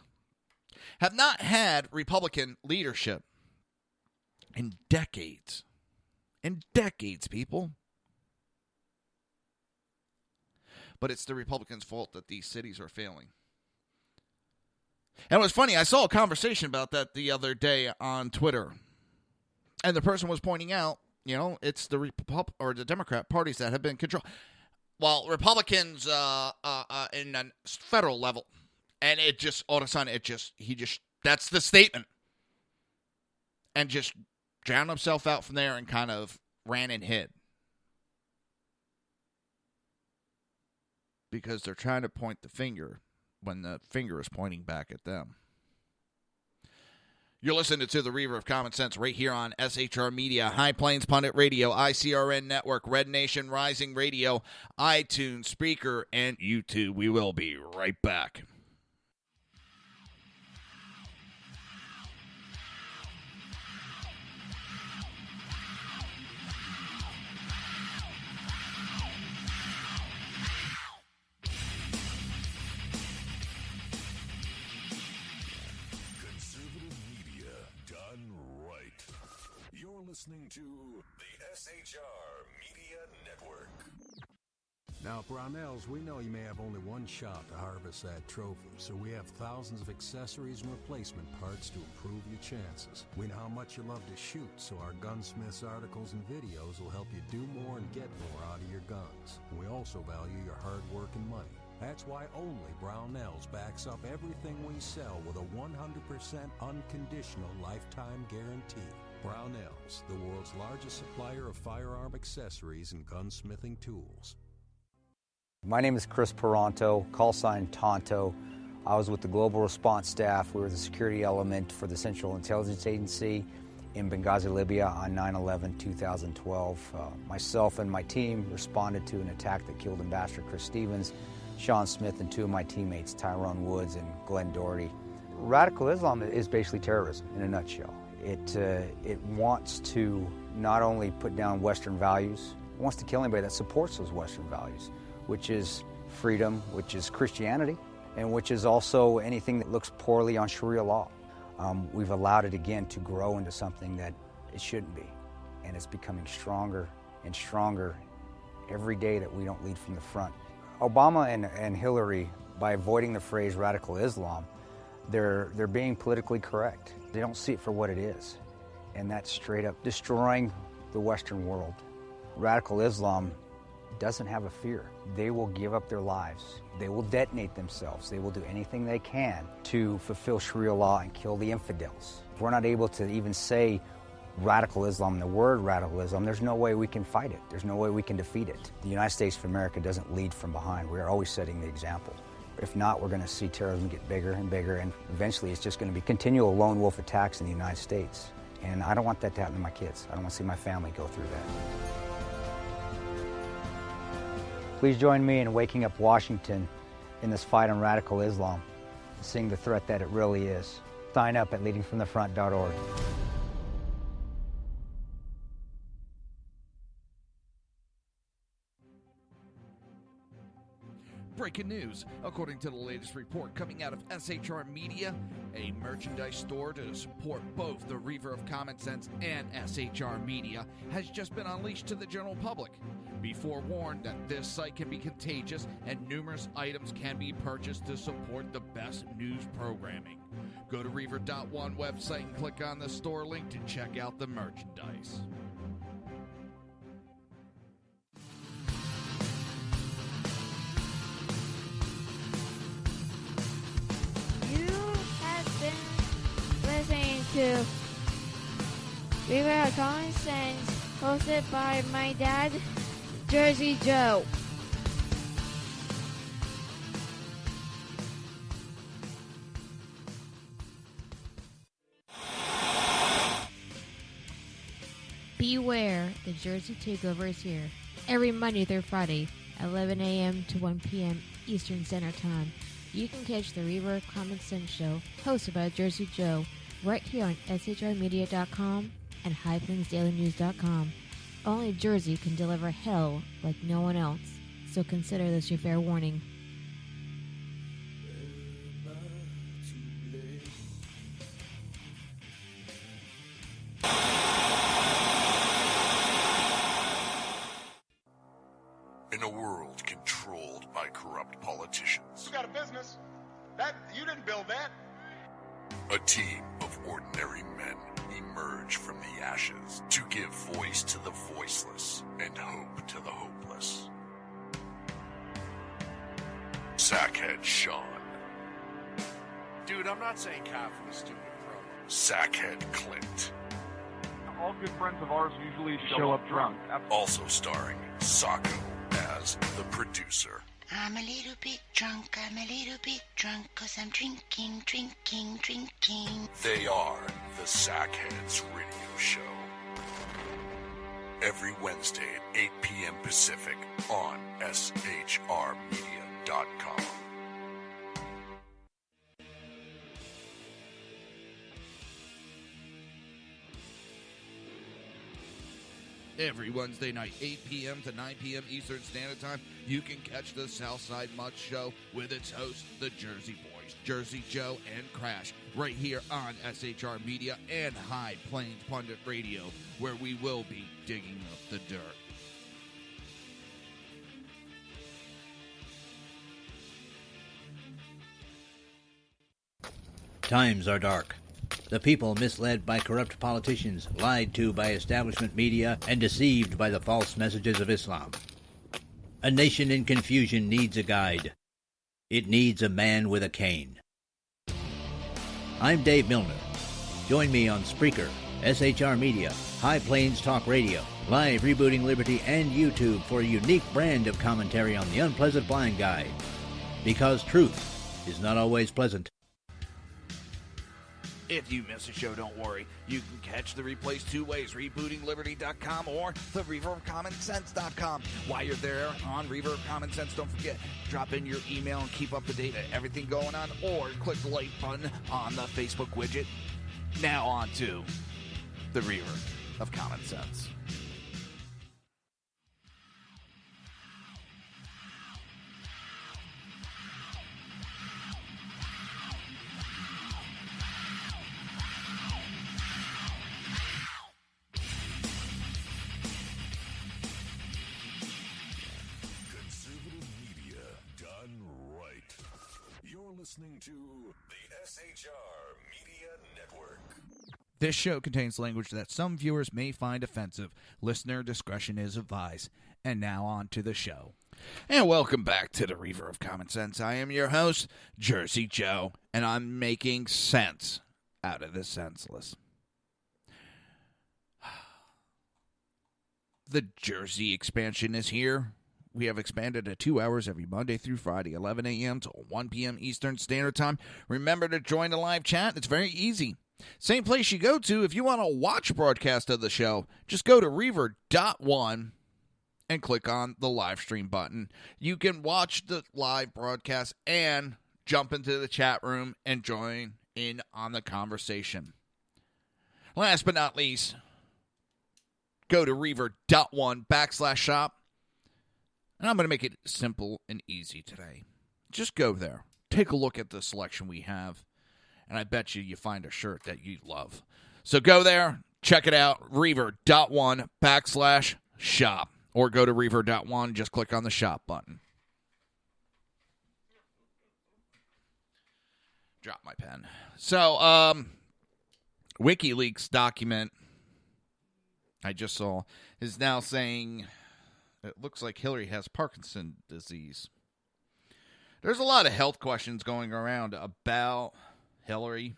have not had Republican leadership in decades. In decades, people. But it's the Republicans' fault that these cities are failing. And it was funny. I saw a conversation about that the other day on Twitter. And the person was pointing out, it's the the Democrat parties that have been controlled. Well, Republicans in a federal level. And it just, all of a sudden, that's the statement. And just drowned himself out from there and kind of ran and hid. Because they're trying to point the finger when the finger is pointing back at them. You're listening to the Reaver of Common Sense right here on SHR Media, High Plains Pundit Radio, ICRN Network, Red Nation Rising Radio, iTunes, Spreaker, and YouTube. We will be right back. Listening to the SHR Media Network. Now, Brownells, we know you may have only one shot to harvest that trophy, so we have thousands of accessories and replacement parts to improve your chances. We know how much you love to shoot, so our gunsmiths articles and videos will help you do more and get more out of your guns. We also value your hard work and money. That's why only Brownells backs up everything we sell with a 100% unconditional lifetime guarantee. Brownells, the world's largest supplier of firearm accessories and gunsmithing tools. My name is Chris Peranto, call sign Tonto. I was with the Global Response Staff. We were the security element for the Central Intelligence Agency in Benghazi, Libya on 9/11/2012. Myself and my team responded to an attack that killed Ambassador Chris Stevens, Sean Smith, and two of my teammates, Tyrone Woods and Glenn Doherty. Radical Islam is basically terrorism in a nutshell. It wants to not only put down Western values, it wants to kill anybody that supports those Western values, which is freedom, which is Christianity, and which is also anything that looks poorly on Sharia law. We've allowed it again to grow into something that it shouldn't be, and it's becoming stronger and stronger every day that we don't lead from the front. Obama and Hillary, by avoiding the phrase radical Islam, they're being politically correct. They don't see it for what it is, and that's straight up destroying the Western world. Radical Islam doesn't have a fear. They will give up their lives. They will detonate themselves. They will do anything they can to fulfill Sharia law and kill the infidels. If we're not able to even say radical Islam, the word radical Islam, there's no way we can fight it. There's no way we can defeat it. The United States of America doesn't lead from behind. We are always setting the example. If not, we're going to see terrorism get bigger and bigger, and eventually it's just going to be continual lone wolf attacks in the United States. And I don't want that to happen to my kids. I don't want to see my family go through that. Please join me in waking up Washington in this fight on radical Islam, seeing the threat that it really is. Sign up at leadingfromthefront.org. Breaking news. According to the latest report coming out of SHR Media, a merchandise store to support both the Reaver of Common Sense and SHR Media has just been unleashed to the general public. Be forewarned that this site can be contagious and numerous items can be purchased to support the best news programming. Go to Reaver.one website and click on the store link to check out the merchandise. Listening to Reaver of Common Sense, hosted by my dad, Jersey Joe. Beware, the Jersey Takeover is here. Every Monday through Friday, 11 a.m. to 1 p.m. Eastern Standard Time. You can catch the Reaver of Common Sense show, hosted by Jersey Joe, right here on SHRmedia.com and HighPlainsDailyNews.com. Only Jersey can deliver hell like no one else, so consider this your fair warning. In a world controlled by corrupt politicians, You got a business. That you didn't build that. A team of ordinary men emerge from the ashes to give voice to the voiceless and hope to the hopeless. Sackhead Sean. Dude, I'm not saying confidence, stupid pro. Sackhead Clint. All good friends of ours usually show up drunk. Also starring Sacco as the producer. I'm a little bit drunk, I'm a little bit drunk, 'cause I'm drinking, drinking, drinking. They are the Sackheads Radio Show. Every Wednesday at 8 p.m. Pacific on shrmedia.com. Every Wednesday night, 8 p.m. to 9 p.m. Eastern Standard Time, you can catch the Southside Mud Show with its hosts, the Jersey Boys, Jersey Joe and Crash, right here on SHR Media and High Plains Pundit Radio, where we will be digging up the dirt. Times are dark. The people misled by corrupt politicians, lied to by establishment media, and deceived by the false messages of Islam. A nation in confusion needs a guide. It needs a man with a cane. I'm Dave Milner. Join me on Spreaker, SHR Media, High Plains Talk Radio, Live Rebooting Liberty, and YouTube for a unique brand of commentary on the unpleasant blind guide. Because truth is not always pleasant. If you miss a show, don't worry. You can catch the replays two ways, rebootingliberty.com or the Reaver of Common Sense.com. While you're there on Reaver of Common Sense, don't forget, drop in your email and keep up to date on everything going on, or click the like button on the Facebook widget. Now on to the Reaver of Common Sense. Listening to the SHR Media Network. This show contains language that some viewers may find offensive. Listener discretion is advised. And now on to the show. And welcome back to the Reaver of Common Sense. I am your host, Jersey Joe, and I'm making sense out of the senseless. The Jersey expansion is here. We have expanded to 2 hours every Monday through Friday, 11 a.m. to 1 p.m. Eastern Standard Time. Remember to join the live chat. It's very easy. Same place you go to if you want to watch a broadcast of the show. Just go to Reaver.1 and click on the live stream button. You can watch the live broadcast and jump into the chat room and join in on the conversation. Last but not least, go to Reaver.1/shop. And I'm going to make it simple and easy today. Just go there. Take a look at the selection we have. And I bet you find a shirt that you love. So go there. Check it out. Reaver.1/shop. Or go to Reaver.1. Just click on the shop button. Drop my pen. So, WikiLeaks document I just saw is now saying it looks like Hillary has Parkinson's disease. There's a lot of health questions going around about Hillary.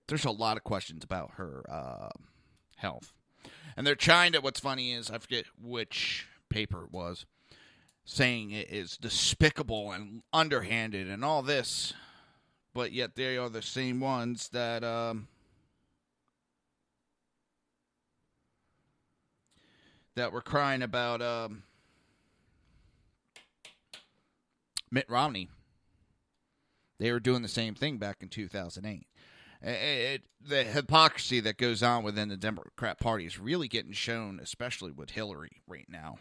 There's a lot of questions about her health. And they're trying to, what's funny is, I forget which paper it was, saying it is despicable and underhanded and all this, but yet they are the same ones that that were crying about Mitt Romney. They were doing the same thing back in 2008. The hypocrisy that goes on within the Democrat Party is really getting shown, especially with Hillary right now.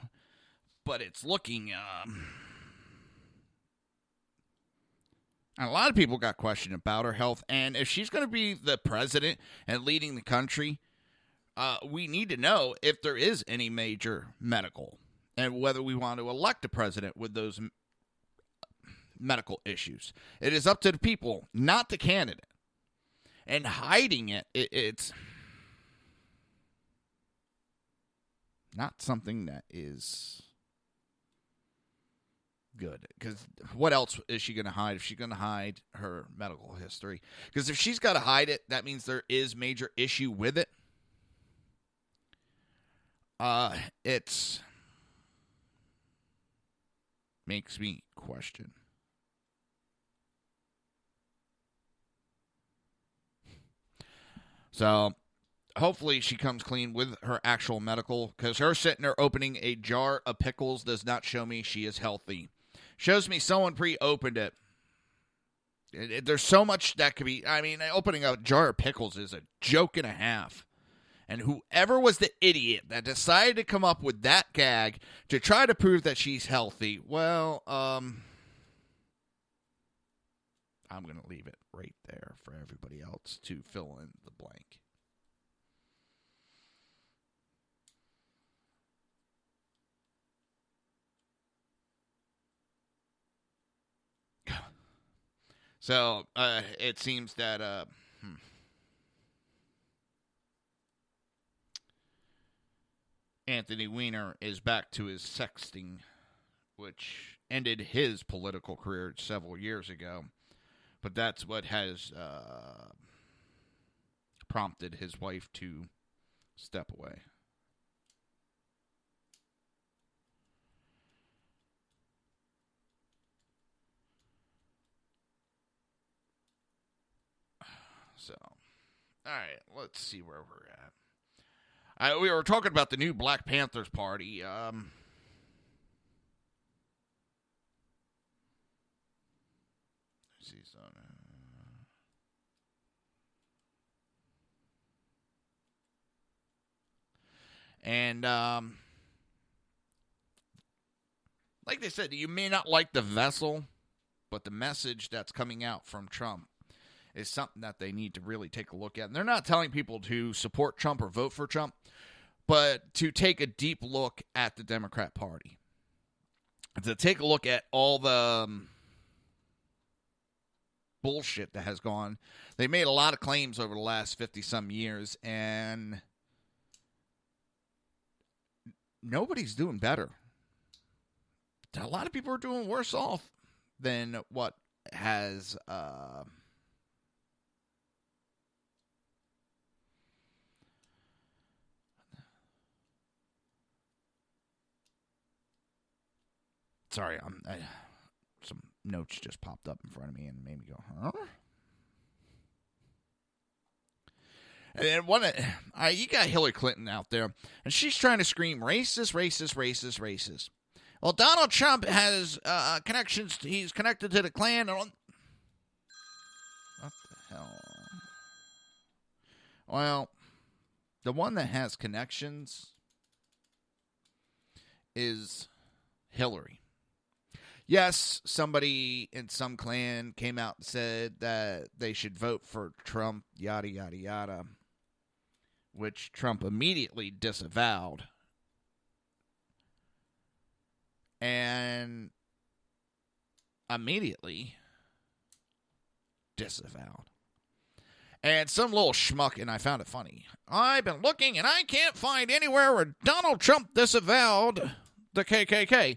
But it's looking And a lot of people got questioned about her health. And if she's going to be the president and leading the country, we need to know if there is any major medical and whether we want to elect a president with those medical issues. It is up to the people, not the candidate. And hiding it's not something that is good. Because what else is she going to hide if she's going to hide her medical history? Because if she's got to hide it, that means there is major issue with it. It's makes me question. So hopefully she comes clean with her actual medical, because her sitting there opening a jar of pickles does not show me she is healthy. Shows me someone pre-opened it. There's so much that could be. I mean, opening a jar of pickles is a joke and a half. And whoever was the idiot that decided to come up with that gag to try to prove that she's healthy, well, I'm going to leave it right there for everybody else to fill in the blank. So, it seems that, Anthony Weiner is back to his sexting, which ended his political career several years ago. But that's what has prompted his wife to step away. So, all right, let's see where we're at. We were talking about the new Black Panthers party. See something. And like they said, you may not like the vessel, but the message that's coming out from Trump is something that they need to really take a look at. And they're not telling people to support Trump or vote for Trump, but to take a deep look at the Democrat Party. To take a look at all the bullshit that has gone. They made a lot of claims over the last 50-some years, and nobody's doing better. A lot of people are doing worse off than what has sorry, some notes just popped up in front of me and made me go, huh? And then you got Hillary Clinton out there, and she's trying to scream racist, racist, racist, racist. Well, Donald Trump has connections. He's connected to the Klan. What the hell? Well, the one that has connections is Hillary. Yes, somebody in some Klan came out and said that they should vote for Trump, yada, yada, yada, which Trump immediately disavowed. And immediately disavowed. And some little schmuck, and I found it funny. I've been looking, and I can't find anywhere where Donald Trump disavowed the KKK.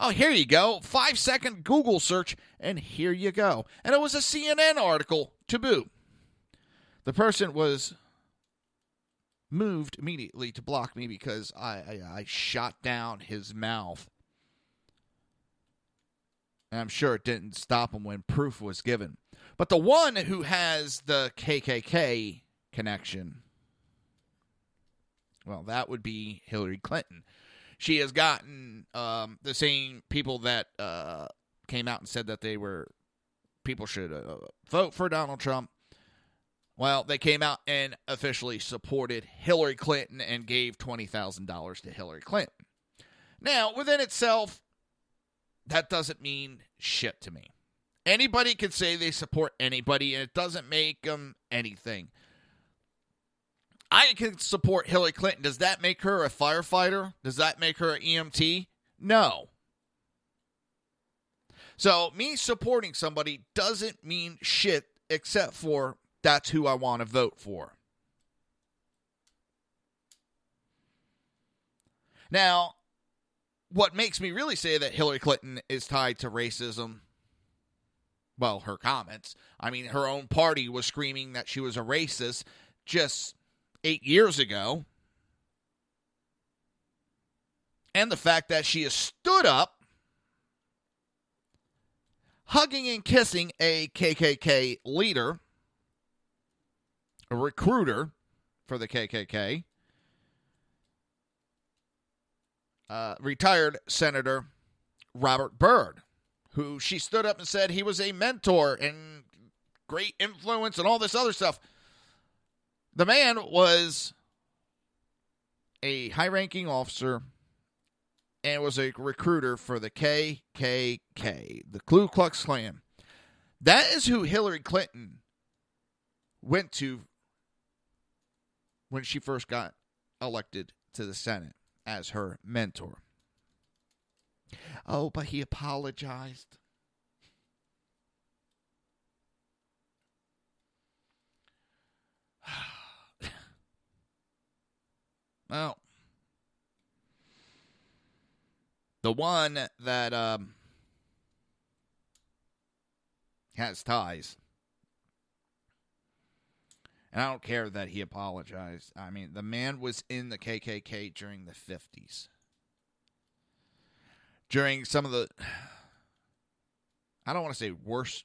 Oh, here you go. 5-second Google search, and here you go. And it was a CNN article to boot. The person was moved immediately to block me because I shot down his mouth. And I'm sure it didn't stop him when proof was given. But the one who has the KKK connection, well, that would be Hillary Clinton. She has gotten the same people that came out and said that people should vote for Donald Trump. Well, they came out and officially supported Hillary Clinton and gave $20,000 to Hillary Clinton. Now, within itself, that doesn't mean shit to me. Anybody can say they support anybody, and it doesn't make them anything. I can support Hillary Clinton. Does that make her a firefighter? Does that make her an EMT? No. So me supporting somebody doesn't mean shit except for that's who I want to vote for. Now, what makes me really say that Hillary Clinton is tied to racism, well, her comments. I mean, her own party was screaming that she was a racist just 8 years ago. And the fact that she has stood up, hugging and kissing a KKK leader, a recruiter for the KKK, retired Senator Robert Byrd, who she stood up and said he was a mentor and great influence and all this other stuff. The man was a high-ranking officer and was a recruiter for the KKK, the Ku Klux Klan. That is who Hillary Clinton went to when she first got elected to the Senate as her mentor. Oh, but he apologized. Well, the one that has ties, and I don't care that he apologized. I mean, the man was in the KKK during the 50s. During some of the, I don't want to say worst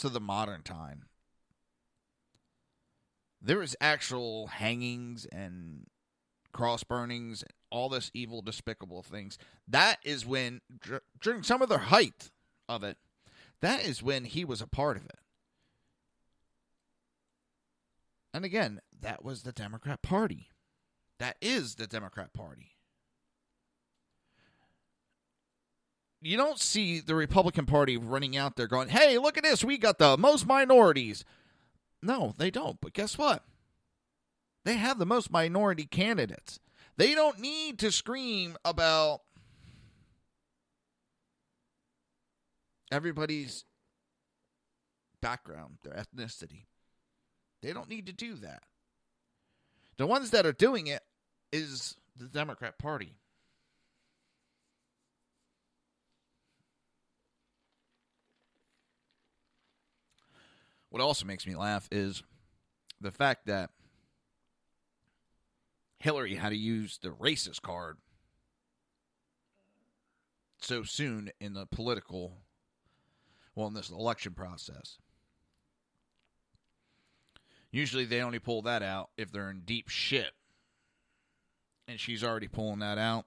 of the modern time. There was actual hangings and cross burnings and all this evil, despicable things. That is when, during some of the height of it, that is when he was a part of it. And again, that was the Democrat Party. That is the Democrat Party. You don't see the Republican Party running out there going, hey, look at this, we got the most minorities. No, they don't. But guess what? They have the most minority candidates. They don't need to scream about everybody's background, their ethnicity. They don't need to do that. The ones that are doing it is the Democrat Party. What also makes me laugh is the fact that Hillary had to use the racist card so soon in the in this election process. Usually they only pull that out if they're in deep shit. And she's already pulling that out.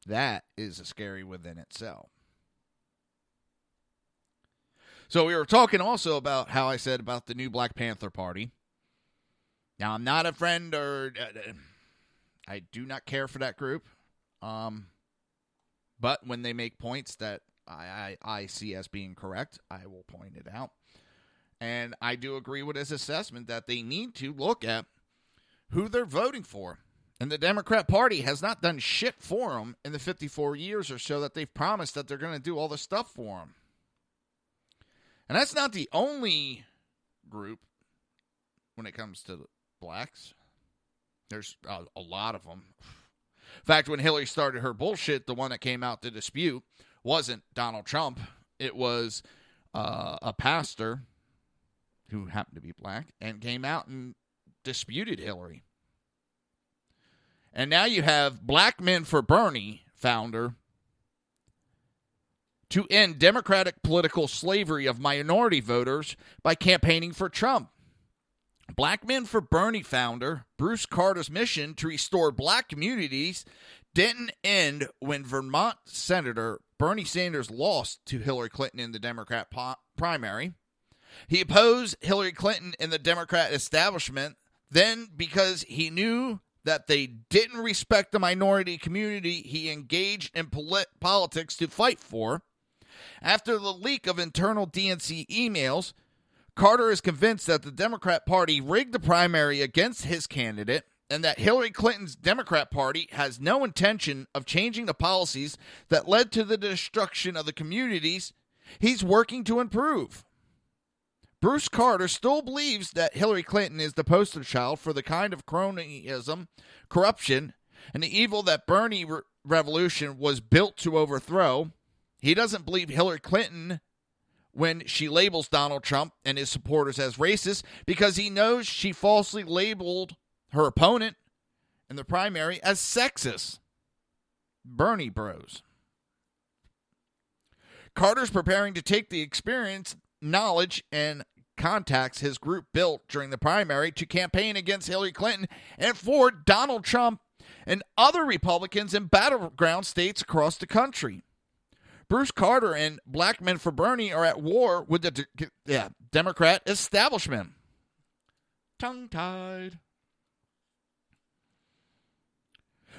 That is scary within itself. So we were talking also about how I said about the new Black Panther Party. Now, I'm not a friend or I do not care for that group. But when they make points that I see as being correct, I will point it out. And I do agree with his assessment that they need to look at who they're voting for. And the Democrat Party has not done shit for them in the 54 years or so that they've promised that they're going to do all this stuff for them. And that's not the only group when it comes to blacks. There's a lot of them. In fact, when Hillary started her bullshit, the one that came out to dispute wasn't Donald Trump. It was a pastor who happened to be black and came out and disputed Hillary. And now you have Black Men for Bernie founder to end democratic political slavery of minority voters by campaigning for Trump. Black Men for Bernie founder Bruce Carter's mission to restore black communities didn't end when Vermont Senator Bernie Sanders lost to Hillary Clinton in the Democrat primary. He opposed Hillary Clinton in the Democrat establishment then because he knew that they didn't respect the minority community he engaged in politics to fight for. After the leak of internal DNC emails, Carter is convinced that the Democrat Party rigged the primary against his candidate and that Hillary Clinton's Democrat Party has no intention of changing the policies that led to the destruction of the communities he's working to improve. Bruce Carter still believes that Hillary Clinton is the poster child for the kind of cronyism, corruption, and the evil that Bernie revolution was built to overthrow. He doesn't believe Hillary Clinton when she labels Donald Trump and his supporters as racist because he knows she falsely labeled her opponent in the primary as sexist. Bernie bros. Carter's preparing to take the experience, knowledge, and contacts his group built during the primary to campaign against Hillary Clinton and for Donald Trump and other Republicans in battleground states across the country. Bruce Carter and Black Men for Bernie are at war with the Democrat establishment. Tongue-tied.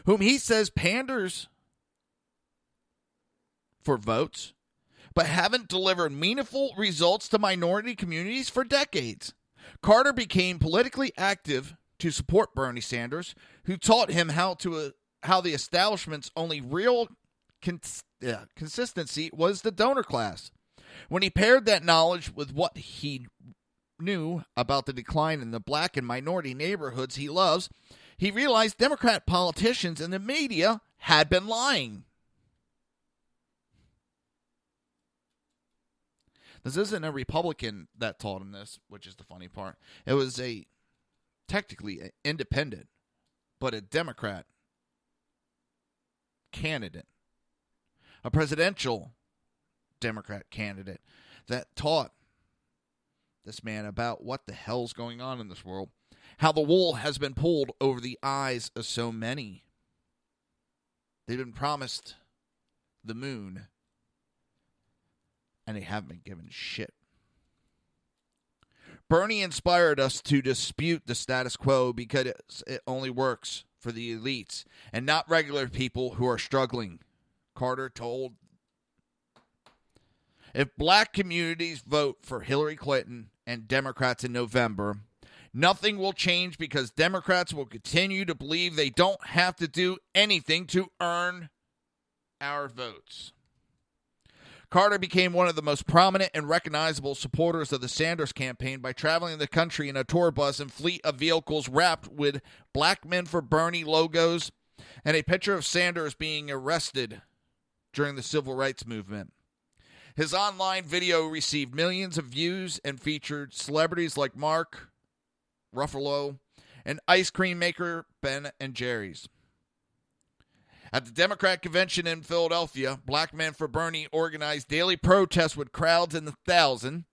Whom he says panders for votes, but haven't delivered meaningful results to minority communities for decades. Carter became politically active to support Bernie Sanders, who taught him how the establishment's only real consistency was the donor class. When he paired that knowledge with what he knew about the decline in the black and minority neighborhoods he loves, he realized Democrat politicians and the media had been lying. This isn't a Republican that taught him this, which is the funny part. It was technically an independent, but a Democrat candidate. A presidential Democrat candidate that taught this man about what the hell's going on in this world. How the wool has been pulled over the eyes of so many. They've been promised the moon, and they haven't been given shit. Bernie inspired us to dispute the status quo because it only works for the elites and not regular people who are struggling, Carter told. If black communities vote for Hillary Clinton and Democrats in November, nothing will change because Democrats will continue to believe they don't have to do anything to earn our votes. Carter became one of the most prominent and recognizable supporters of the Sanders campaign by traveling the country in a tour bus and fleet of vehicles wrapped with Black Men for Bernie logos and a picture of Sanders being arrested during the civil rights movement. His online video received millions of views and featured celebrities like Mark Ruffalo and ice cream maker Ben and Jerry's. At the Democrat convention in Philadelphia, Black Men for Bernie organized daily protests with crowds in the thousands.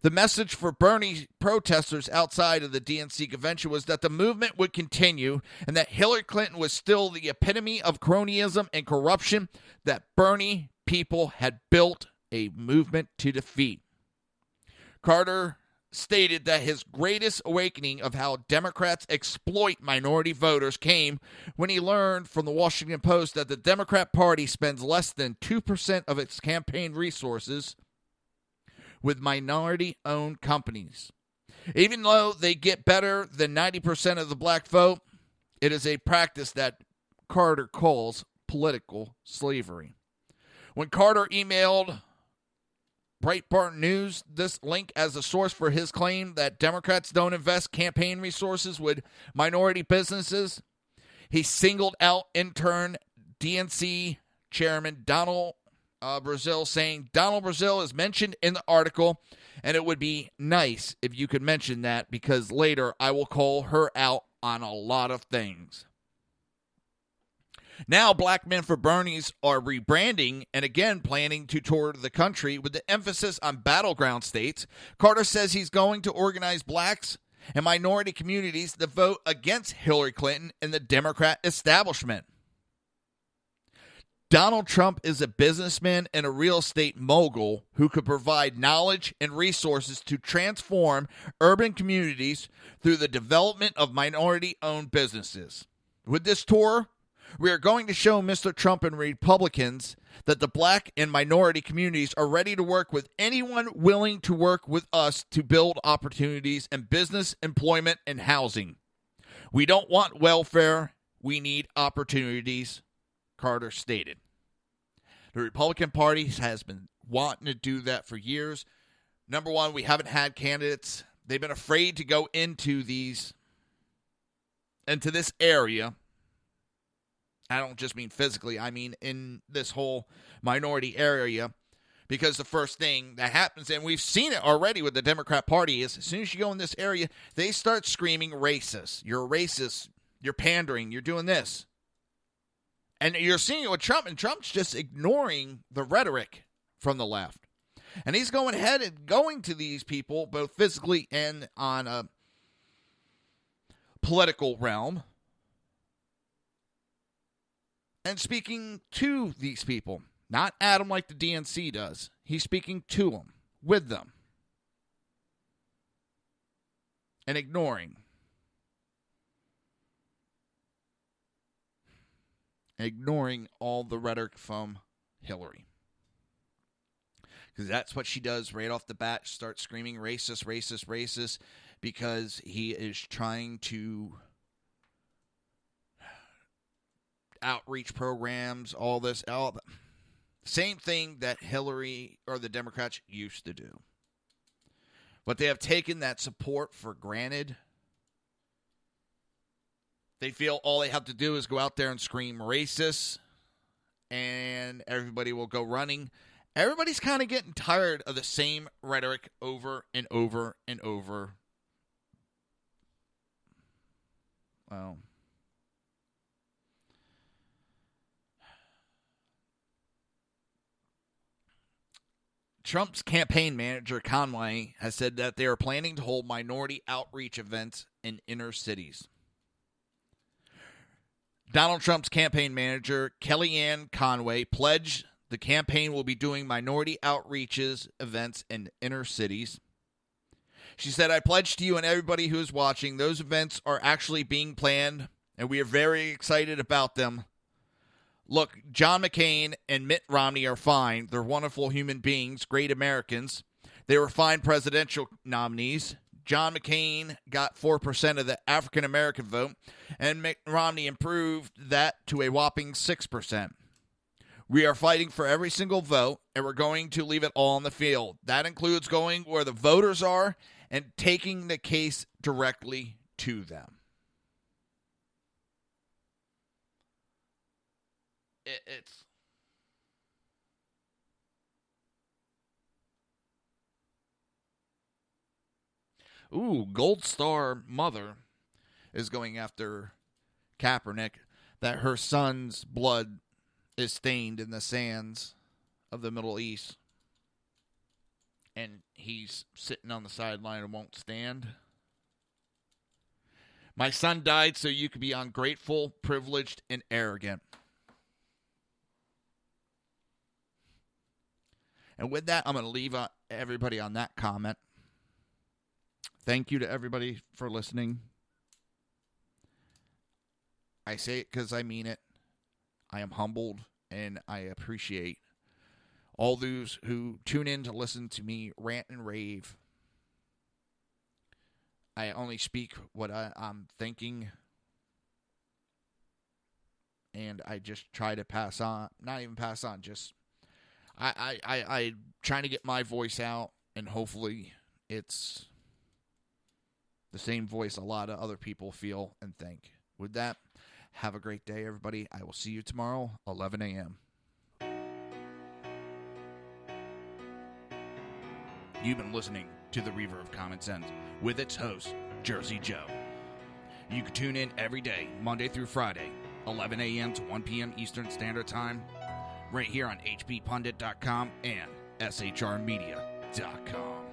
The message for Bernie protesters outside of the DNC convention was that the movement would continue and that Hillary Clinton was still the epitome of cronyism and corruption that Bernie people had built a movement to defeat. Carter stated that his greatest awakening of how Democrats exploit minority voters came when he learned from the Washington Post that the Democrat Party spends less than 2% of its campaign resources with minority-owned companies. Even though they get better than 90% of the black vote, it is a practice that Carter calls political slavery. When Carter emailed Breitbart News this link as a source for his claim that Democrats don't invest campaign resources with minority businesses, he singled out intern DNC chairman Donald Brazil, saying Donald Brazil is mentioned in the article, and it would be nice if you could mention that because later I will call her out on a lot of things. Now, Black Men for Bernie's are rebranding and again planning to tour the country with the emphasis on battleground states. Carter says he's going to organize blacks and minority communities to vote against Hillary Clinton and the Democrat establishment. Donald Trump is a businessman and a real estate mogul who could provide knowledge and resources to transform urban communities through the development of minority-owned businesses. With this tour, we are going to show Mr. Trump and Republicans that the black and minority communities are ready to work with anyone willing to work with us to build opportunities in business, employment, and housing. We don't want welfare. We need opportunities, Carter stated. The Republican Party has been wanting to do that for years. Number one, we haven't had candidates. They've been afraid to go into this area. I don't just mean physically. I mean in this whole minority area. Because the first thing that happens, and we've seen it already with the Democrat Party, is as soon as you go in this area, they start screaming racist. You're a racist. You're pandering. You're doing this. And you're seeing it with Trump, and Trump's just ignoring the rhetoric from the left. And he's going ahead and going to these people, both physically and on a political realm, and speaking to these people. Not at them like the DNC does. He's speaking to them, with them, and ignoring all the rhetoric from Hillary. Because that's what she does right off the bat. Start screaming racist, racist, racist, because he is trying to outreach programs, all this, all that. Same thing that Hillary or the Democrats used to do. But they have taken that support for granted. They feel all they have to do is go out there and scream racist, and everybody will go running. Everybody's kind of getting tired of the same rhetoric over and over and over. Well, Trump's campaign manager, Conway, has said that they are planning to hold minority outreach events in inner cities. Donald Trump's campaign manager, Kellyanne Conway, pledged the campaign will be doing minority outreaches events in inner cities. She said, I pledge to you and everybody who is watching, those events are actually being planned, and we are very excited about them. Look, John McCain and Mitt Romney are fine. They're wonderful human beings, great Americans. They were fine presidential nominees. John McCain got 4% of the African-American vote, and Mitt Romney improved that to a whopping 6%. We are fighting for every single vote, and we're going to leave it all on the field. That includes going where the voters are and taking the case directly to them. It's Gold Star mother is going after Kaepernick that her son's blood is stained in the sands of the Middle East. And he's sitting on the sideline and won't stand. My son died so you could be ungrateful, privileged, and arrogant. And with that, I'm going to leave everybody on that comment. Thank you to everybody for listening. I say it because I mean it. I am humbled, and I appreciate all those who tune in to listen to me rant and rave. I only speak what I'm thinking, and I just try to pass on, not even pass on, just I trying to get my voice out, and hopefully it's the same voice a lot of other people feel and think. With that, have a great day, everybody. I will see you tomorrow, 11 a.m. You've been listening to the Reaver of Common Sense with its host, Jersey Joe. You can tune in every day, Monday through Friday, 11 a.m. to 1 p.m. Eastern Standard Time, right here on hppundit.com and shrmedia.com.